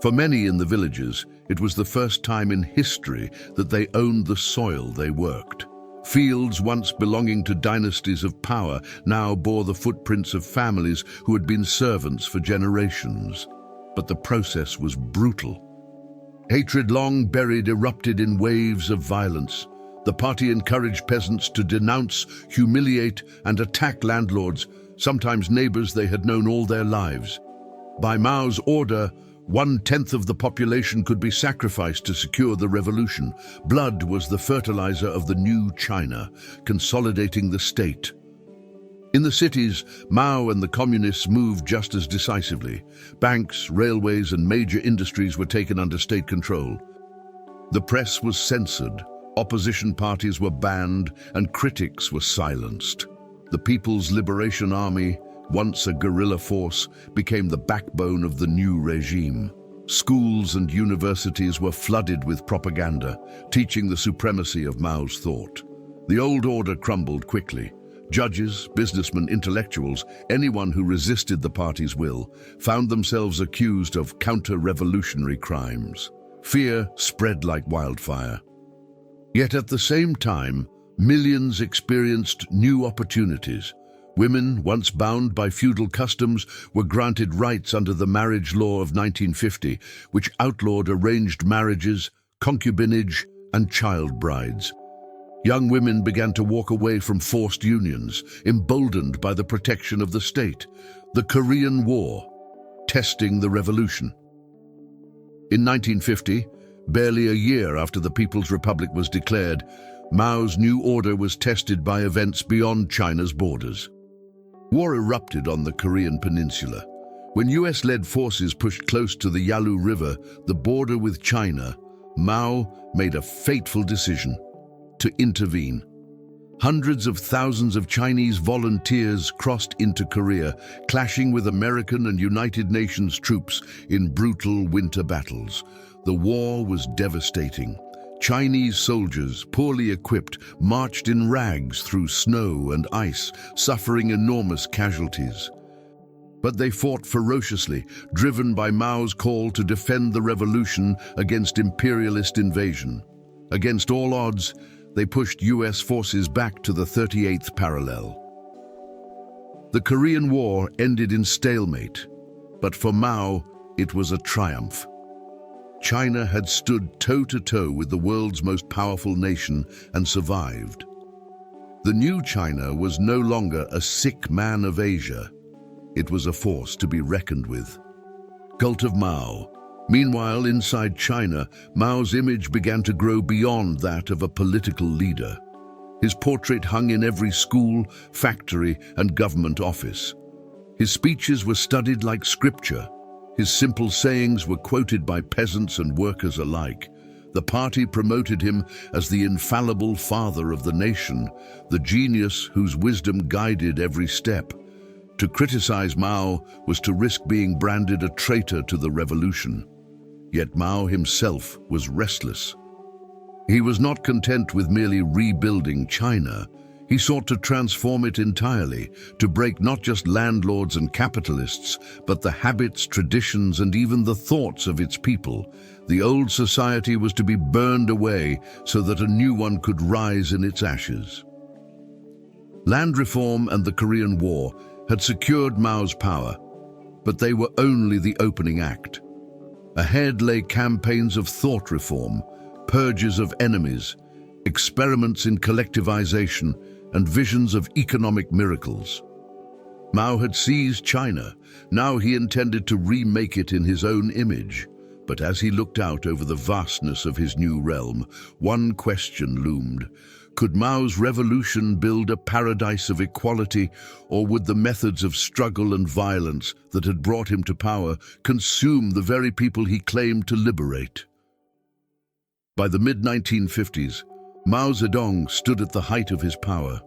For many in the villages, it was the first time in history that they owned the soil they worked. Fields once belonging to dynasties of power now bore the footprints of families who had been servants for generations. But the process was brutal. Hatred long buried erupted in waves of violence. The party encouraged peasants to denounce, humiliate, and attack landlords, sometimes neighbors they had known all their lives. By Mao's order, 1/10 of the population could be sacrificed to secure the revolution. Blood was the fertilizer of the new China, consolidating the state. In the cities, Mao and the communists moved just as decisively. Banks, railways, and major industries were taken under state control. The press was censored, opposition parties were banned, and critics were silenced. The People's Liberation Army, once a guerrilla force, became the backbone of the new regime. Schools and universities were flooded with propaganda, teaching the supremacy of Mao's thought. The old order crumbled quickly. Judges, businessmen, intellectuals, anyone who resisted the party's will, found themselves accused of counter-revolutionary crimes. Fear spread like wildfire. Yet at the same time, millions experienced new opportunities. Women, once bound by feudal customs, were granted rights under the marriage law of 1950, which outlawed arranged marriages, concubinage, and child brides. Young women began to walk away from forced unions, emboldened by the protection of the state. The Korean War, testing the revolution. In 1950, barely a year after the People's Republic was declared, Mao's new order was tested by events beyond China's borders. War erupted on the Korean peninsula. When US-led forces pushed close to the Yalu River, the border with China, Mao made a fateful decision: to intervene. Hundreds of thousands of Chinese volunteers crossed into Korea, clashing with American and United Nations troops in brutal winter battles. The war was devastating. Chinese soldiers, poorly equipped, marched in rags through snow and ice, suffering enormous casualties. But they fought ferociously, driven by Mao's call to defend the revolution against imperialist invasion. Against all odds, they pushed US forces back to the 38th parallel. The Korean War ended in stalemate, but for Mao, it was a triumph. China had stood toe-to-toe with the world's most powerful nation and survived. The new China was no longer a sick man of Asia. It was a force to be reckoned with. Cult of Mao. Meanwhile, inside China, Mao's image began to grow beyond that of a political leader. His portrait hung in every school, factory, and government office. His speeches were studied like scripture. His simple sayings were quoted by peasants and workers alike. The party promoted him as the infallible father of the nation, the genius whose wisdom guided every step. To criticize Mao was to risk being branded a traitor to the revolution. Yet Mao himself was restless. He was not content with merely rebuilding China. He sought to transform it entirely, to break not just landlords and capitalists, but the habits, traditions, and even the thoughts of its people. The old society was to be burned away so that a new one could rise in its ashes. Land reform and the Korean War had secured Mao's power, but they were only the opening act. Ahead lay campaigns of thought reform, purges of enemies, experiments in collectivization, and visions of economic miracles. Mao had seized China. Now he intended to remake it in his own image. But as he looked out over the vastness of his new realm, one question loomed. Could Mao's revolution build a paradise of equality, or would the methods of struggle and violence that had brought him to power consume the very people he claimed to liberate? By the mid-1950s, Mao Zedong stood at the height of his power.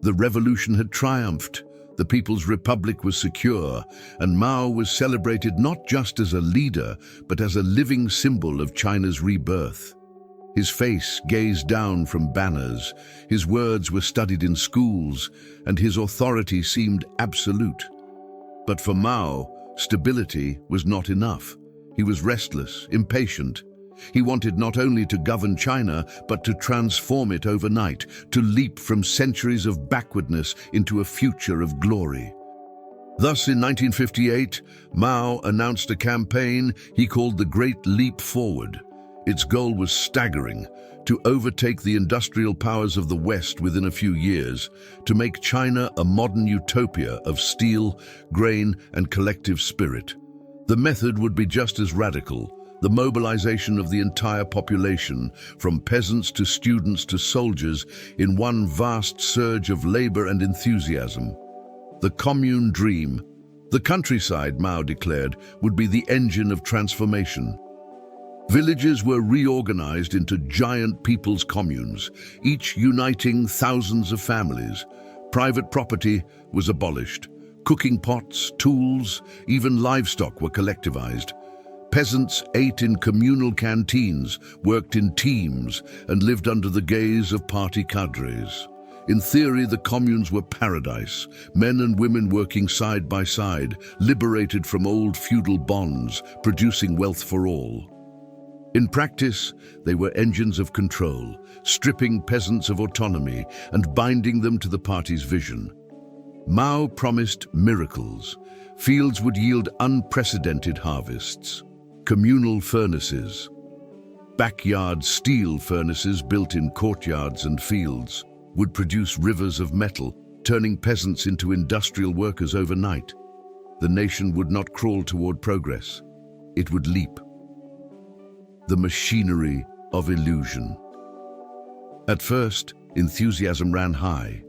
The revolution had triumphed, the People's Republic was secure, and Mao was celebrated not just as a leader, but as a living symbol of China's rebirth. His face gazed down from banners, his words were studied in schools, and his authority seemed absolute. But for Mao, stability was not enough. He was restless, impatient. He wanted not only to govern China, but to transform it overnight, to leap from centuries of backwardness into a future of glory. Thus, in 1958, Mao announced a campaign he called the Great Leap Forward. Its goal was staggering: to overtake the industrial powers of the West within a few years, to make China a modern utopia of steel, grain, and collective spirit. The method would be just as radical: the mobilization of the entire population, from peasants to students to soldiers, in one vast surge of labor and enthusiasm. The commune dream. The countryside, Mao declared, would be the engine of transformation. Villages were reorganized into giant people's communes, each uniting thousands of families. Private property was abolished. Cooking pots, tools, even livestock were collectivized. Peasants ate in communal canteens, worked in teams, and lived under the gaze of party cadres. In theory, the communes were paradise, men and women working side by side, liberated from old feudal bonds, producing wealth for all. In practice, they were engines of control, stripping peasants of autonomy and binding them to the party's vision. Mao promised miracles. Fields would yield unprecedented harvests. Communal furnaces. Backyard steel furnaces built in courtyards and fields would produce rivers of metal, turning peasants into industrial workers overnight. The nation would not crawl toward progress. It would leap. The machinery of illusion. At first, enthusiasm ran high.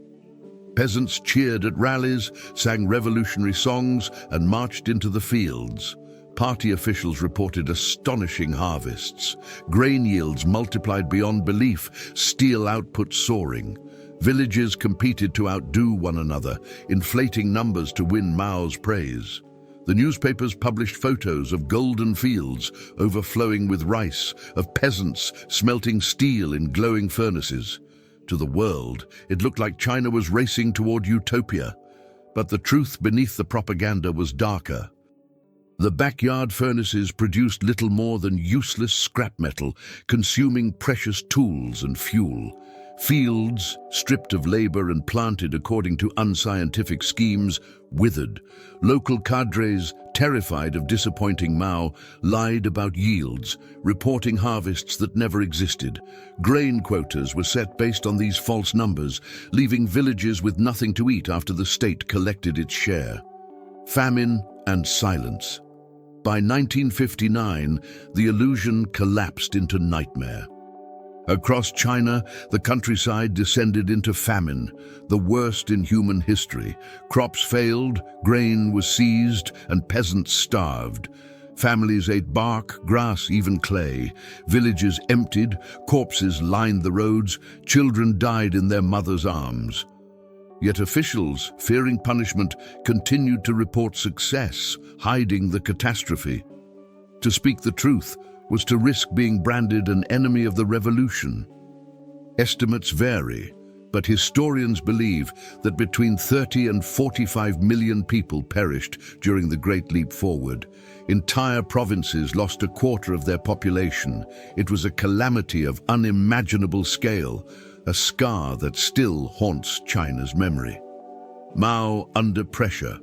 Peasants cheered at rallies, sang revolutionary songs, and marched into the fields. Party officials reported astonishing harvests. Grain yields multiplied beyond belief, steel output soaring. Villages competed to outdo one another, inflating numbers to win Mao's praise. The newspapers published photos of golden fields overflowing with rice, of peasants smelting steel in glowing furnaces. To the world, it looked like China was racing toward utopia. But the truth beneath the propaganda was darker. The backyard furnaces produced little more than useless scrap metal, consuming precious tools and fuel. Fields, stripped of labor and planted according to unscientific schemes, withered. Local cadres, terrified of disappointing Mao, lied about yields, reporting harvests that never existed. Grain quotas were set based on these false numbers, leaving villages with nothing to eat after the state collected its share. Famine and silence. By 1959, the illusion collapsed into nightmare. Across China, the countryside descended into famine, the worst in human history. Crops failed, grain was seized, and peasants starved. Families ate bark, grass, even clay. Villages emptied, corpses lined the roads, children died in their mothers' arms. Yet officials, fearing punishment, continued to report success, hiding the catastrophe. To speak the truth was to risk being branded an enemy of the revolution. Estimates vary, but historians believe that between 30 and 45 million people perished during the Great Leap Forward. Entire provinces lost a quarter of their population. It was a calamity of unimaginable scale, a scar that still haunts China's memory. Mao under pressure.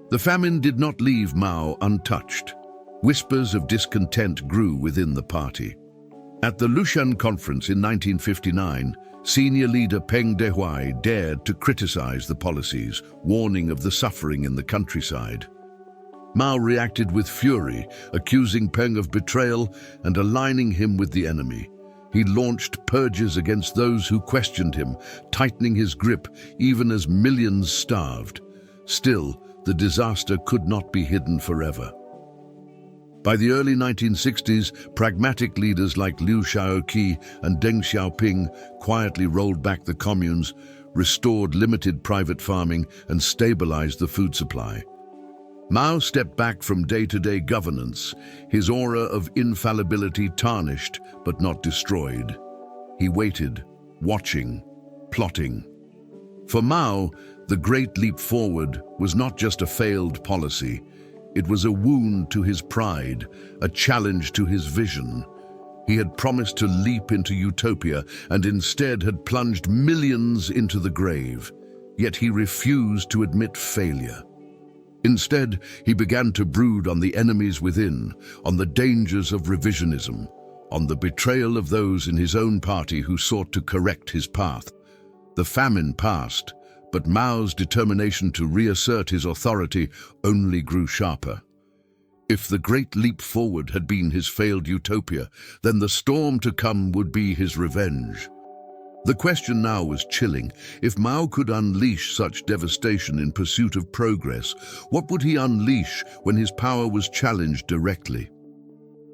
The famine did not leave Mao untouched. Whispers of discontent grew within the party. At the Lushan Conference in 1959, senior leader Peng Dehuai dared to criticize the policies, warning of the suffering in the countryside. Mao reacted with fury, accusing Peng of betrayal and aligning him with the enemy. He launched purges against those who questioned him, tightening his grip even as millions starved. Still, the disaster could not be hidden forever. By the early 1960s, pragmatic leaders like Liu Shaoqi and Deng Xiaoping quietly rolled back the communes, restored limited private farming, and stabilized the food supply. Mao stepped back from day-to-day governance, his aura of infallibility tarnished but not destroyed. He waited, watching, plotting. For Mao, the Great Leap Forward was not just a failed policy. It was a wound to his pride, a challenge to his vision. He had promised to leap into utopia and instead had plunged millions into the grave. Yet he refused to admit failure. Instead, he began to brood on the enemies within, on the dangers of revisionism, on the betrayal of those in his own party who sought to correct his path. The famine passed, but Mao's determination to reassert his authority only grew sharper. If the great leap forward had been his failed utopia, then the storm to come would be his revenge. The question now was chilling. If Mao could unleash such devastation in pursuit of progress, what would he unleash when his power was challenged directly?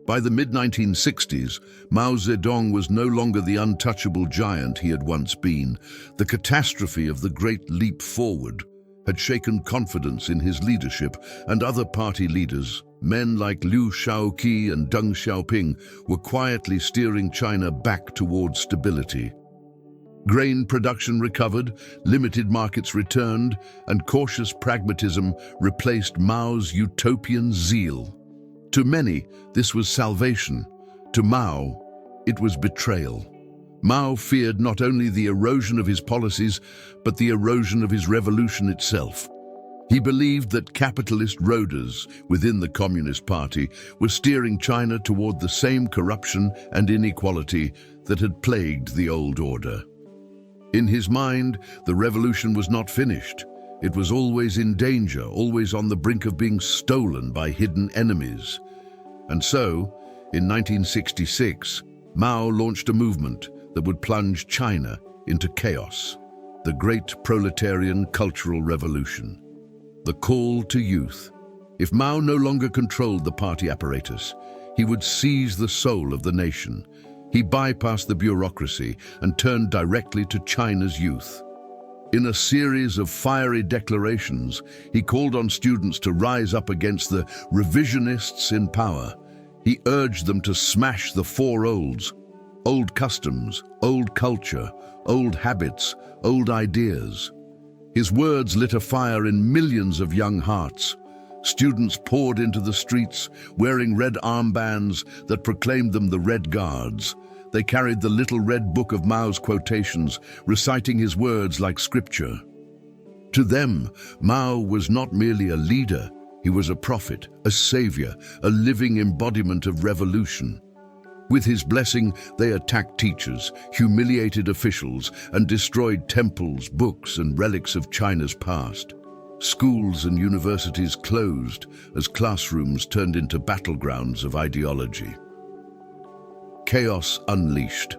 By the mid-1960s, Mao Zedong was no longer the untouchable giant he had once been. The catastrophe of the Great Leap Forward had shaken confidence in his leadership, and other party leaders, men like Liu Shaoqi and Deng Xiaoping, were quietly steering China back towards stability. Grain production recovered, limited markets returned, and cautious pragmatism replaced Mao's utopian zeal. To many, this was salvation. To Mao, it was betrayal. Mao feared not only the erosion of his policies, but the erosion of his revolution itself. He believed that capitalist roaders within the Communist Party were steering China toward the same corruption and inequality that had plagued the old order. In his mind, the revolution was not finished. It was always in danger, always on the brink of being stolen by hidden enemies. And so, in 1966, Mao launched a movement that would plunge China into chaos, the Great Proletarian Cultural Revolution. The call to youth. If Mao no longer controlled the party apparatus, he would seize the soul of the nation. He bypassed the bureaucracy and turned directly to China's youth. In a series of fiery declarations, he called on students to rise up against the revisionists in power. He urged them to smash the four olds: old customs, old culture, old habits, old ideas. His words lit a fire in millions of young hearts. Students poured into the streets, wearing red armbands that proclaimed them the Red Guards. They carried the little red book of Mao's quotations, reciting his words like scripture. To them, Mao was not merely a leader, he was a prophet, a savior, a living embodiment of revolution. With his blessing, they attacked teachers, humiliated officials, and destroyed temples, books, and relics of China's past. Schools and universities closed as classrooms turned into battlegrounds of ideology. Chaos unleashed.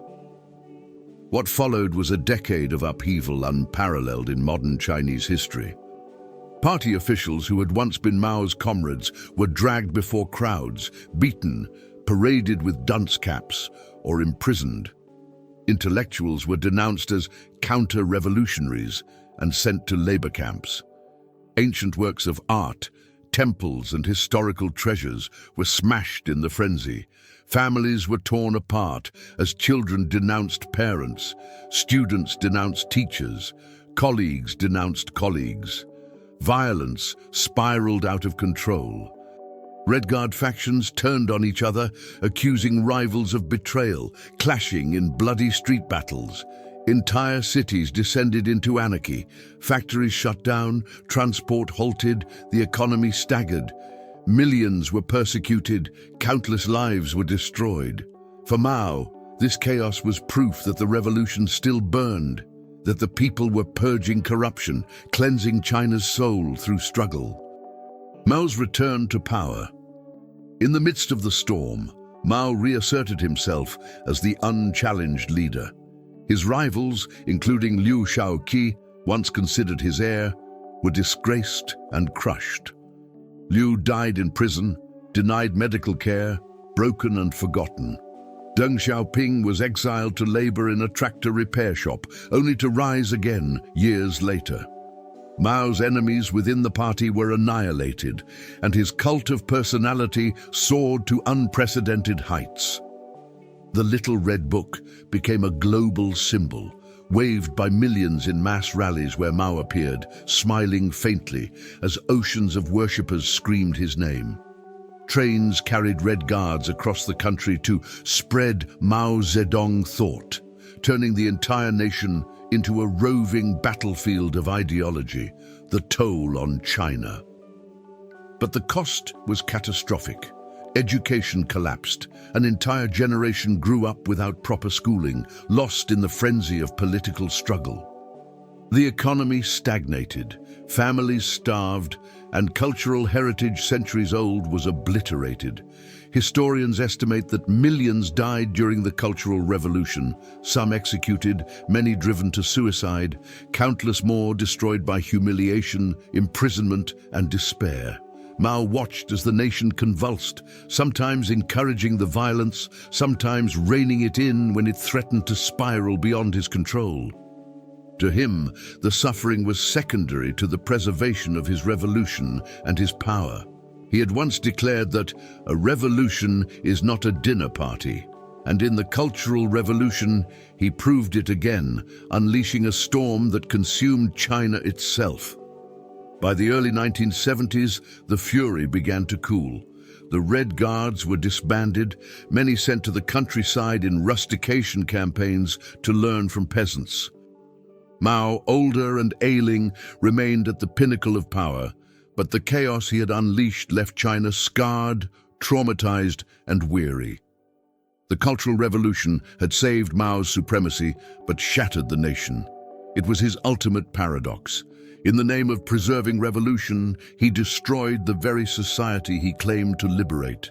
What followed was a decade of upheaval unparalleled in modern Chinese history. Party officials who had once been Mao's comrades were dragged before crowds, beaten, paraded with dunce caps, or imprisoned. Intellectuals were denounced as counter-revolutionaries and sent to labor camps. Ancient works of art, temples, and historical treasures were smashed in the frenzy. Families were torn apart as children denounced parents, students denounced teachers, colleagues denounced colleagues. Violence spiraled out of control. Red Guard factions turned on each other, accusing rivals of betrayal, clashing in bloody street battles. Entire cities descended into anarchy. Factories shut down, transport halted, the economy staggered. Millions were persecuted, countless lives were destroyed. For Mao, this chaos was proof that the revolution still burned, that the people were purging corruption, cleansing China's soul through struggle. Mao's return to power. In the midst of the storm, Mao reasserted himself as the unchallenged leader. His rivals, including Liu Shaoqi, once considered his heir, were disgraced and crushed. Liu died in prison, denied medical care, broken and forgotten. Deng Xiaoping was exiled to labor in a tractor repair shop, only to rise again years later. Mao's enemies within the party were annihilated, and his cult of personality soared to unprecedented heights. The Little Red Book became a global symbol, waved by millions in mass rallies where Mao appeared, smiling faintly as oceans of worshippers screamed his name. Trains carried red guards across the country to spread Mao Zedong thought, turning the entire nation into a roving battlefield of ideology, the toll on China. But the cost was catastrophic. Education collapsed. An entire generation grew up without proper schooling, lost in the frenzy of political struggle. The economy stagnated, families starved, and cultural heritage centuries old was obliterated. Historians estimate that millions died during the Cultural Revolution, some executed, many driven to suicide, countless more destroyed by humiliation, imprisonment, and despair. Mao watched as the nation convulsed, sometimes encouraging the violence, sometimes reining it in when it threatened to spiral beyond his control. To him, the suffering was secondary to the preservation of his revolution and his power. He had once declared that a revolution is not a dinner party, and in the Cultural Revolution, he proved it again, unleashing a storm that consumed China itself. By the early 1970s, the fury began to cool. The Red Guards were disbanded, many sent to the countryside in rustication campaigns to learn from peasants. Mao, older and ailing, remained at the pinnacle of power, but the chaos he had unleashed left China scarred, traumatized, and weary. The Cultural Revolution had saved Mao's supremacy, but shattered the nation. It was his ultimate paradox. In the name of preserving revolution, he destroyed the very society he claimed to liberate.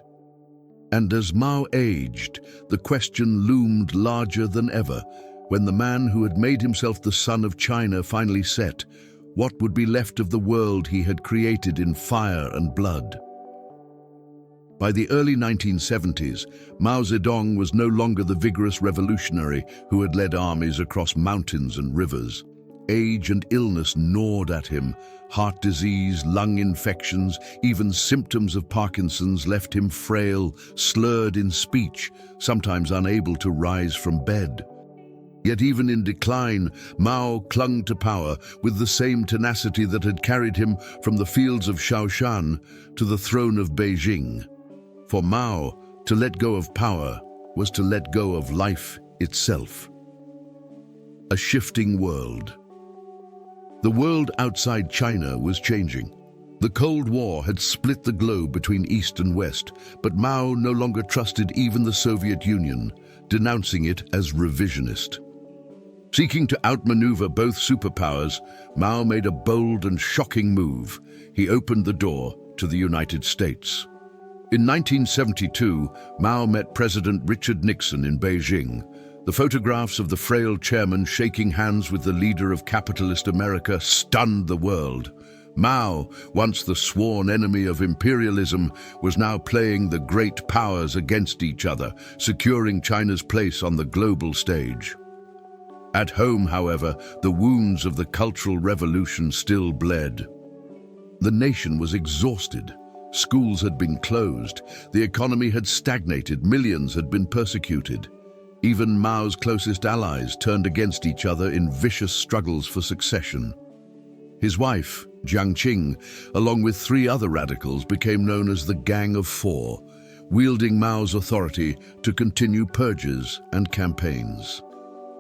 And as Mao aged, the question loomed larger than ever. When the man who had made himself the sun of China finally set, what would be left of the world he had created in fire and blood? By the early 1970s, Mao Zedong was no longer the vigorous revolutionary who had led armies across mountains and rivers. Age and illness gnawed at him. Heart disease, lung infections, even symptoms of Parkinson's left him frail, slurred in speech, sometimes unable to rise from bed. Yet even in decline, Mao clung to power with the same tenacity that had carried him from the fields of Shaoshan to the throne of Beijing. For Mao, to let go of power was to let go of life itself. A shifting world. The world outside China was changing. The Cold War had split the globe between East and West, but Mao no longer trusted even the Soviet Union, denouncing it as revisionist. Seeking to outmaneuver both superpowers, Mao made a bold and shocking move. He opened the door to the United States. In 1972, Mao met President Richard Nixon in Beijing. The photographs of the frail chairman shaking hands with the leader of capitalist America stunned the world. Mao, once the sworn enemy of imperialism, was now playing the great powers against each other, securing China's place on the global stage. At home, however, the wounds of the Cultural Revolution still bled. The nation was exhausted. Schools had been closed. The economy had stagnated. Millions had been persecuted. Even Mao's closest allies turned against each other in vicious struggles for succession. His wife, Jiang Qing, along with 3 other radicals, became known as the Gang of Four, wielding Mao's authority to continue purges and campaigns.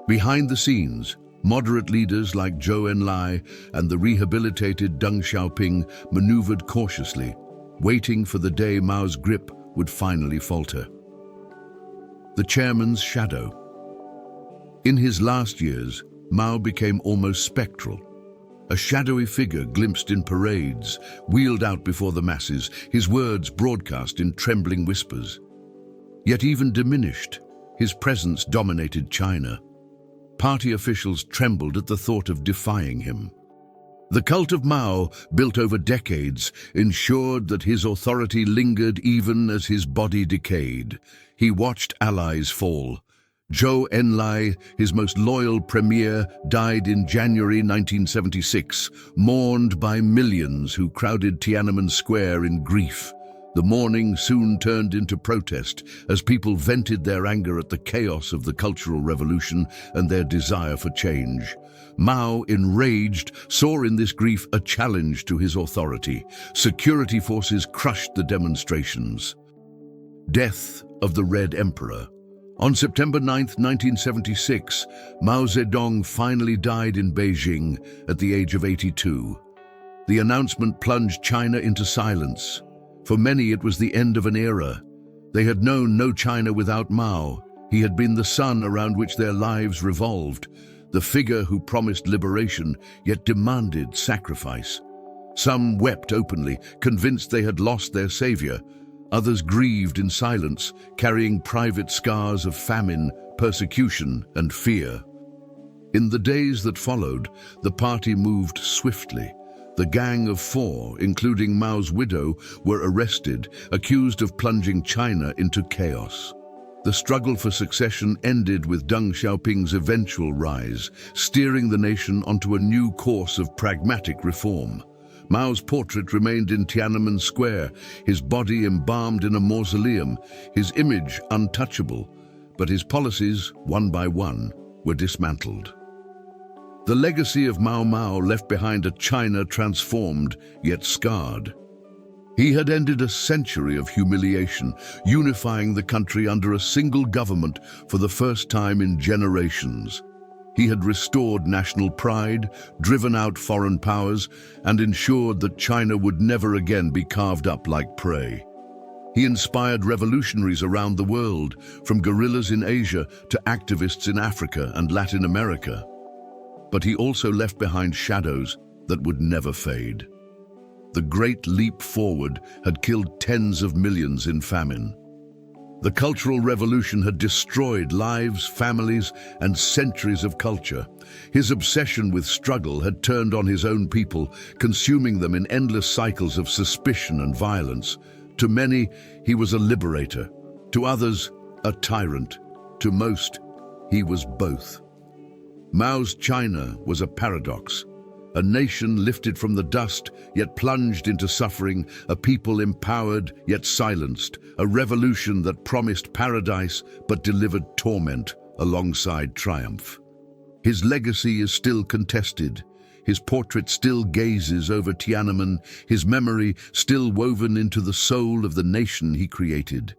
Behind the scenes, moderate leaders like Zhou Enlai and the rehabilitated Deng Xiaoping maneuvered cautiously, waiting for the day Mao's grip would finally falter. The chairman's shadow. In his last years, Mao became almost spectral. A shadowy figure glimpsed in parades, wheeled out before the masses, his words broadcast in trembling whispers. Yet even diminished, his presence dominated China. Party officials trembled at the thought of defying him. The cult of Mao, built over decades, ensured that his authority lingered even as his body decayed. He watched allies fall. Zhou Enlai, his most loyal premier, died in January 1976, mourned by millions who crowded Tiananmen Square in grief. The mourning soon turned into protest as people vented their anger at the chaos of the Cultural Revolution and their desire for change. Mao, enraged, saw in this grief a challenge to his authority. Security forces crushed the demonstrations. Death of the Red Emperor. On September 9, 1976, Mao Zedong finally died in Beijing at the age of 82. The announcement plunged China into silence. For many, it was the end of an era. They had known no China without Mao. He had been the sun around which their lives revolved, the figure who promised liberation yet demanded sacrifice. Some wept openly, convinced they had lost their savior. Others grieved in silence, carrying private scars of famine, persecution, and fear. In the days that followed, the party moved swiftly. The Gang of Four, including Mao's widow, were arrested, accused of plunging China into chaos. The struggle for succession ended with Deng Xiaoping's eventual rise, steering the nation onto a new course of pragmatic reform. Mao's portrait remained in Tiananmen Square, his body embalmed in a mausoleum, his image untouchable, but his policies, one by one, were dismantled. The legacy of Mao left behind a China transformed, yet scarred. He had ended a century of humiliation, unifying the country under a single government for the first time in generations. He had restored national pride, driven out foreign powers, and ensured that China would never again be carved up like prey. He inspired revolutionaries around the world, from guerrillas in Asia to activists in Africa and Latin America. But he also left behind shadows that would never fade. The Great Leap Forward had killed tens of millions in famine. The Cultural Revolution had destroyed lives, families, and centuries of culture. His obsession with struggle had turned on his own people, consuming them in endless cycles of suspicion and violence. To many, he was a liberator. To others, a tyrant. To most, he was both. Mao's China was a paradox. A nation lifted from the dust, yet plunged into suffering, a people empowered, yet silenced, a revolution that promised paradise but delivered torment alongside triumph. His legacy is still contested. His portrait still gazes over Tiananmen, his memory still woven into the soul of the nation he created.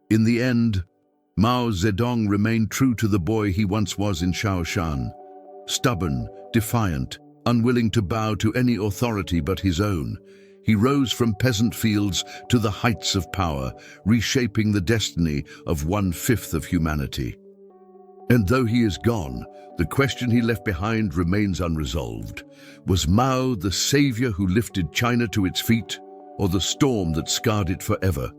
In the end, Mao Zedong remained true to the boy he once was in Shaoshan, stubborn, defiant, unwilling to bow to any authority but his own. He rose from peasant fields to the heights of power, reshaping the destiny of 1/5 of humanity. And though he is gone, the question he left behind remains unresolved. Was Mao the savior who lifted China to its feet, or the storm that scarred it forever?